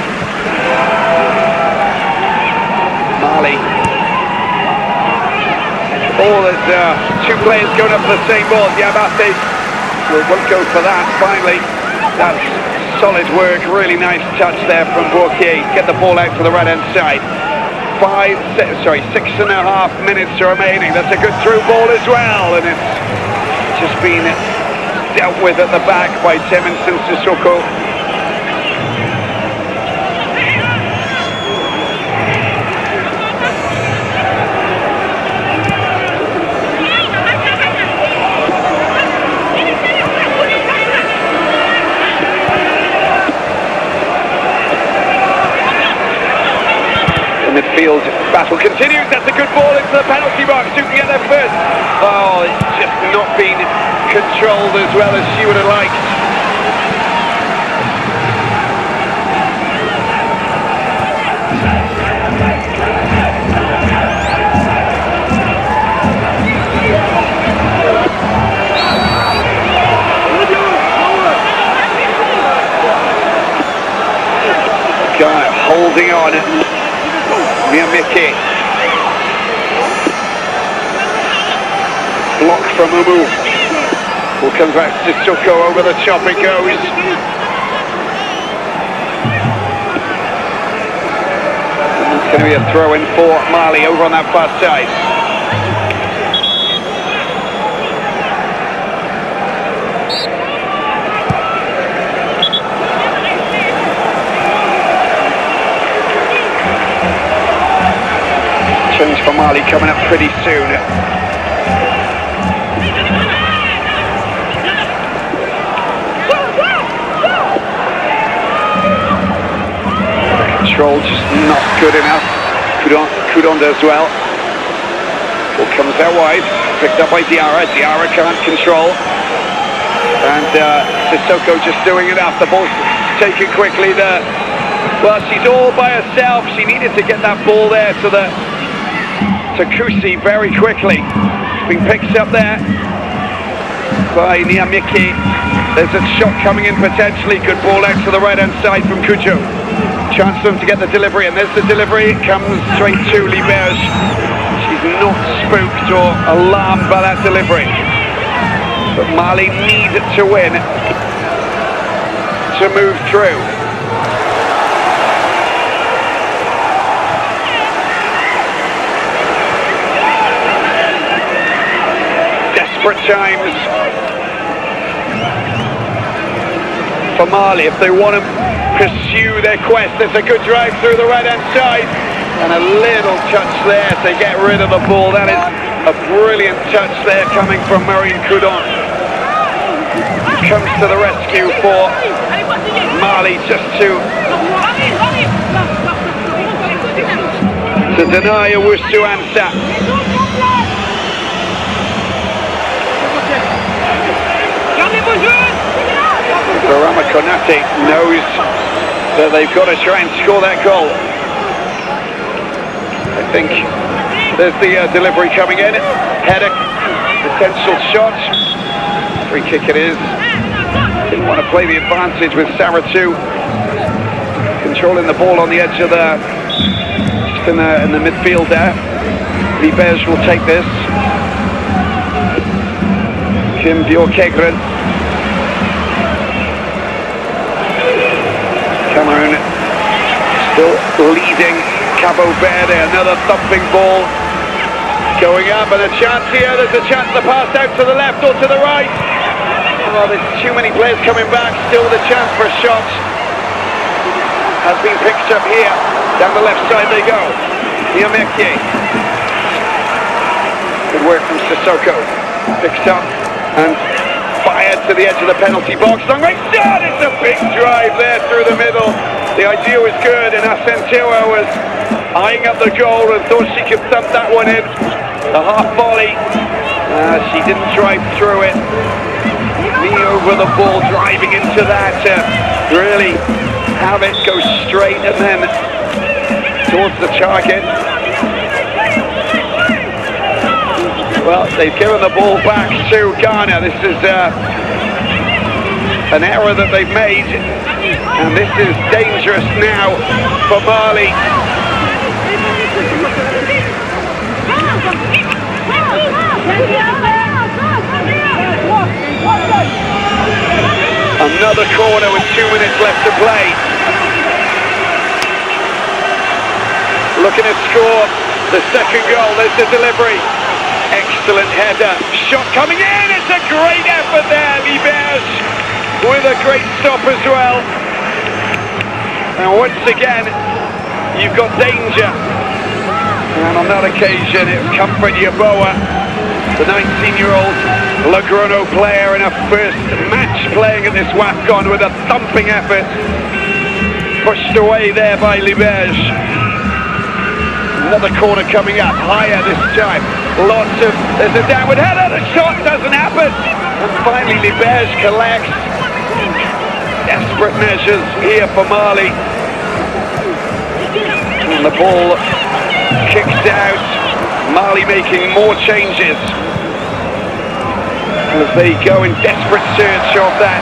Mali. Oh, there's two players going up for the same ball. Diabate won't go for that. Finally, that's solid work. Really nice touch there from Bourquier. Get the ball out to the right-hand side. 6.5 minutes remaining. That's a good through ball as well, and it's just been dealt with at the back by Teminson Sissoko. Midfield battle continues. That's a good ball into the penalty box. Who can get there first? Oh, it's just not been controlled as well as she would have liked. Ghana holding on. Miamiki. Block from Umu. Ball comes back to Sissoko, over the top it goes. And it's going to be a throw in for Mali over on that far side. Change for Mali coming up pretty soon. Control just not good enough. Kudonda as well. Ball comes out wide. Picked up by Diarra. Diarra can't control. And Sissoko just doing enough. The ball's taken quickly there. Well, she's all by herself. She needed to get that ball there to Kusi very quickly. It's been picked up there by Niamiki. There's a shot coming in potentially. Good ball out to the right-hand side from Kujo. Chance for them to get the delivery, and there's the delivery. It comes straight to Liberge. She's not spooked or alarmed by that delivery. But Mali need to win to move through. Times for Mali if they want to pursue their quest. There's a good drive through the right-hand side and a little touch there to get rid of the ball. That is a brilliant touch there coming from Marine Coudon. Comes to the rescue for Mali just to deny Owusu Ansah. Barama Konate knows that they've got to try and score that goal. I think there's the delivery coming in. Header, potential shot. Free kick it is. Didn't want to play the advantage with Saratu. Controlling the ball on the edge of the, just in the midfield there. Liberge will take this. Kim Bjorkegren. Cameroon still leading Cabo Verde. Another thumping ball going up, and a chance here. There's a chance to pass out to the left or to the right. Oh, there's too many players coming back. Still the chance for a shot has been picked up here. Down the left side they go. Niamiki. Good work from Sissoko. Picked up and fired to the edge of the penalty box. Long range shot, it's a big drive there through the middle. The idea was good, and Asentewa was eyeing up the goal and thought she could thump that one in. The half volley, she didn't drive through it. Knee over the ball, driving into that, really have it go straight and then towards the target. Well, they've given the ball back to Ghana. This is an error that they've made, and this is dangerous now for Mali. Another corner with 2 minutes left to play. Looking at score, the second goal, there's the delivery. Excellent header, shot coming in, it's a great effort there, Liberge with a great stop as well. And once again, you've got danger. And on that occasion, it was Comfort Yeboah, the 19-year-old Logrono player in her first match playing at this WAFCON with a thumping effort. Pushed away there by Liberge. Another corner coming up, higher this time. There's a downward header, the shot doesn't happen. And finally Liberge collects. Desperate measures here for Mali. And the ball kicks out. Mali making more changes as they go in desperate search of that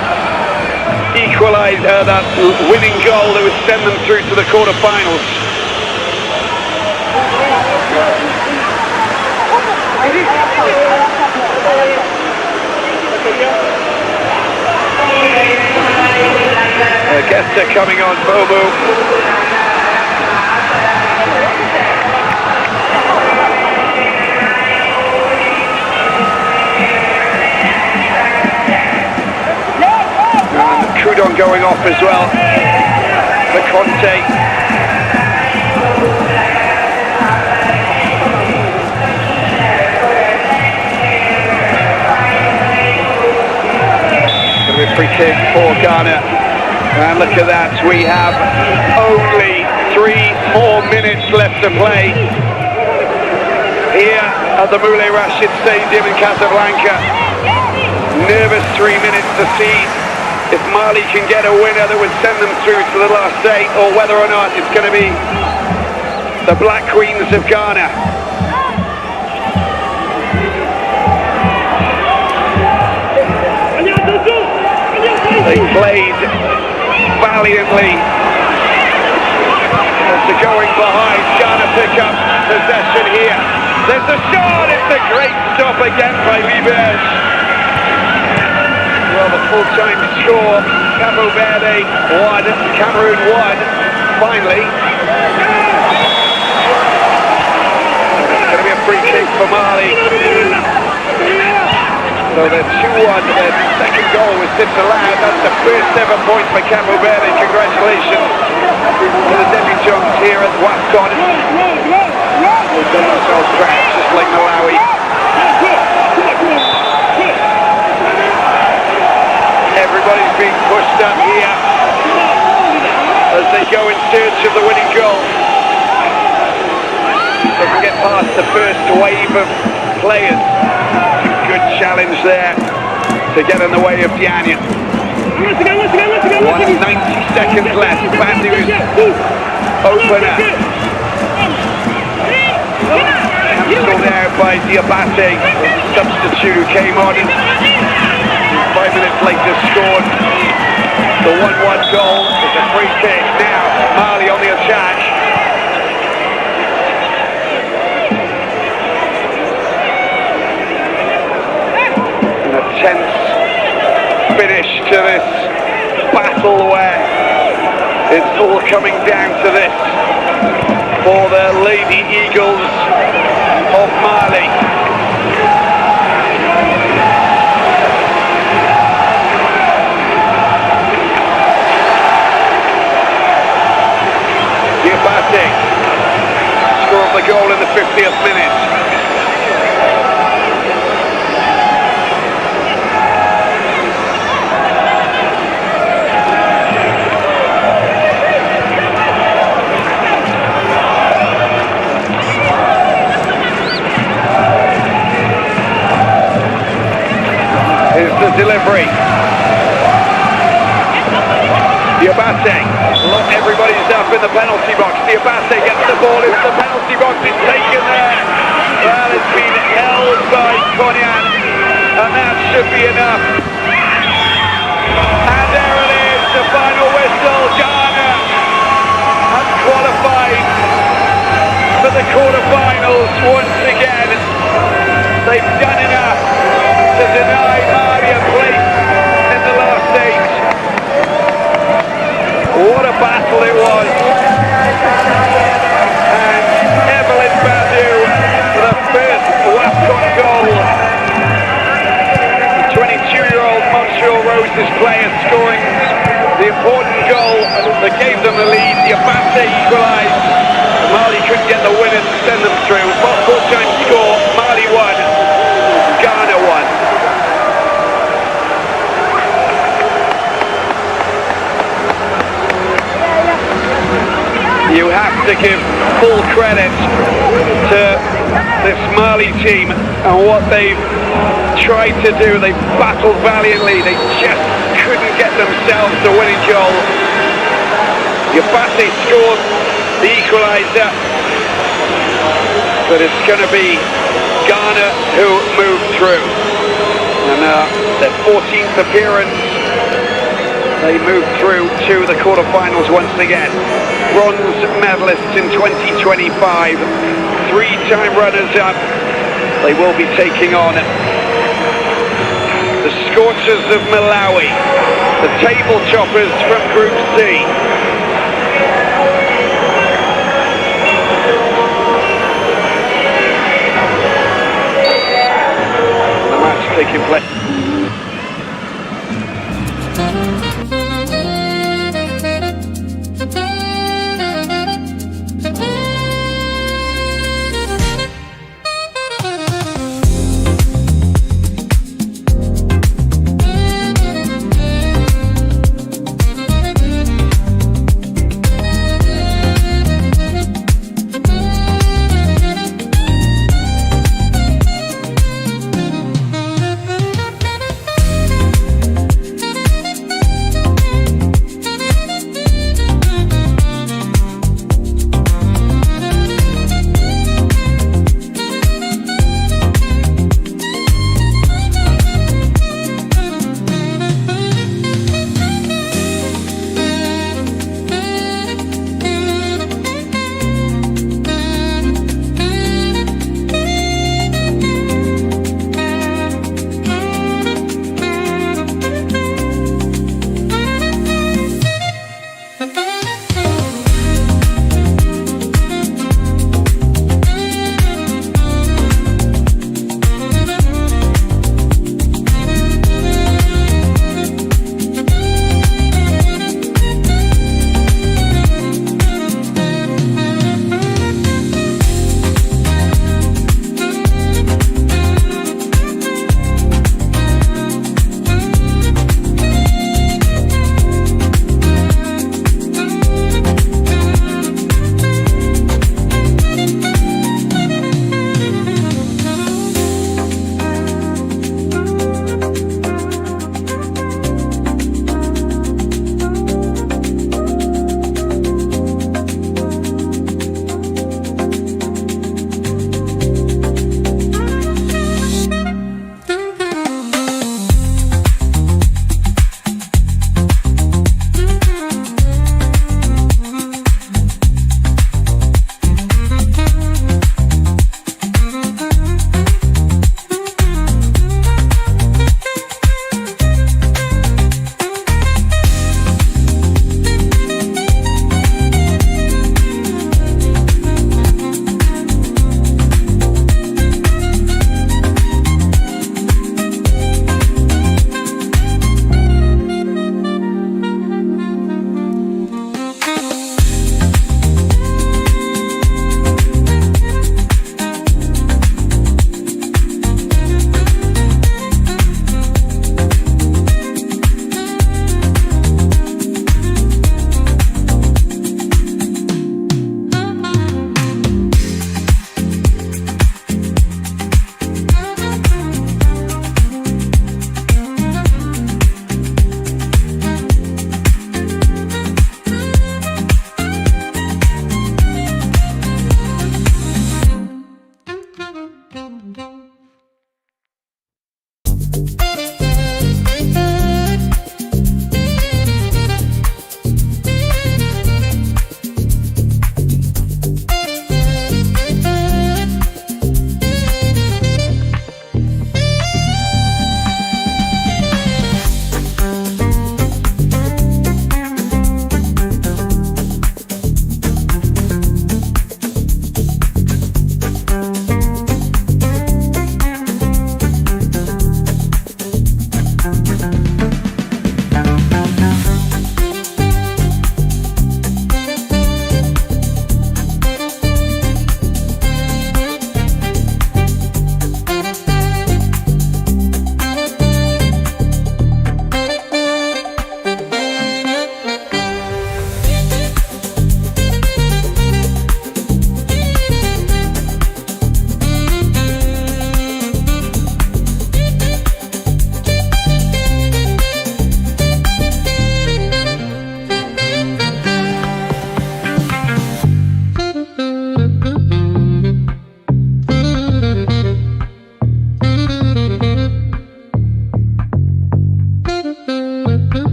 equaliser, that winning goal that would send them through to the quarterfinals. Guests are coming on, Bobo. And Kudon going off as well. The Conte. Free kick for Ghana, and look at that, we have only 3 more minutes left to play here at the Moulay Rashid Stadium in Casablanca. Nervous 3 minutes to see if Mali can get a winner that would send them through to the last 8, or whether or not it's going to be the Black Queens of Ghana. They played valiantly. As they're going behind, Ghana pick up possession here. There's a shot, it's a great stop again by Liberge. Well, the full-time score, Cape Verde 1, Cameroon 1, finally. It's going to be a free kick for Mali. So they're 2-1, their second goal was disallowed. That's the first ever point for Cape Verde. Congratulations to the debutants here at WAFCON. They've done themselves proud, just like Malawi. Everybody's being pushed up here as they go in search of the winning goal. They can get past the first wave of players. Good challenge there to get in the way of Diania. 90 seconds left. Bandu's opener. Cancelled out by Diabate, substitute who came on. 5 minutes later scored the 1-1 goal. It's a free kick. Now Mali on the attack. Tense finish to this battle where it's all coming down to this for the Lady Eagles of Mali. Diabate scored the goal in the 50th minute. Diabate. Everybody's up in the penalty box. Diabate gets the ball into the penalty box. It's taken there. Well, it's been held by Konyan, and that should be enough. And there it is, the final whistle. Ghana have qualified for the quarterfinals once again. They've done enough to deny Mali a place in the last 8. What a battle it was. And Evelyn Badu for the first WAFCON goal. The 22-year-old Montreal Roses player scoring the important goal that gave them the lead. Diabate equalised. Mali couldn't get the winner to send them through. Full-time score, Mali won, Ghana won. You have to give full credit to this Mali team and what they've tried to do. They've battled valiantly. They just couldn't get themselves the winning goal. Diabate scored the equaliser, but it's going to be Ghana who move through. And their 14th appearance, they move through to the quarterfinals once again. Bronze medalists in 2025, 3-time runners-up. They will be taking on the Scorchers of Malawi, the table choppers from Group C. The match taking place.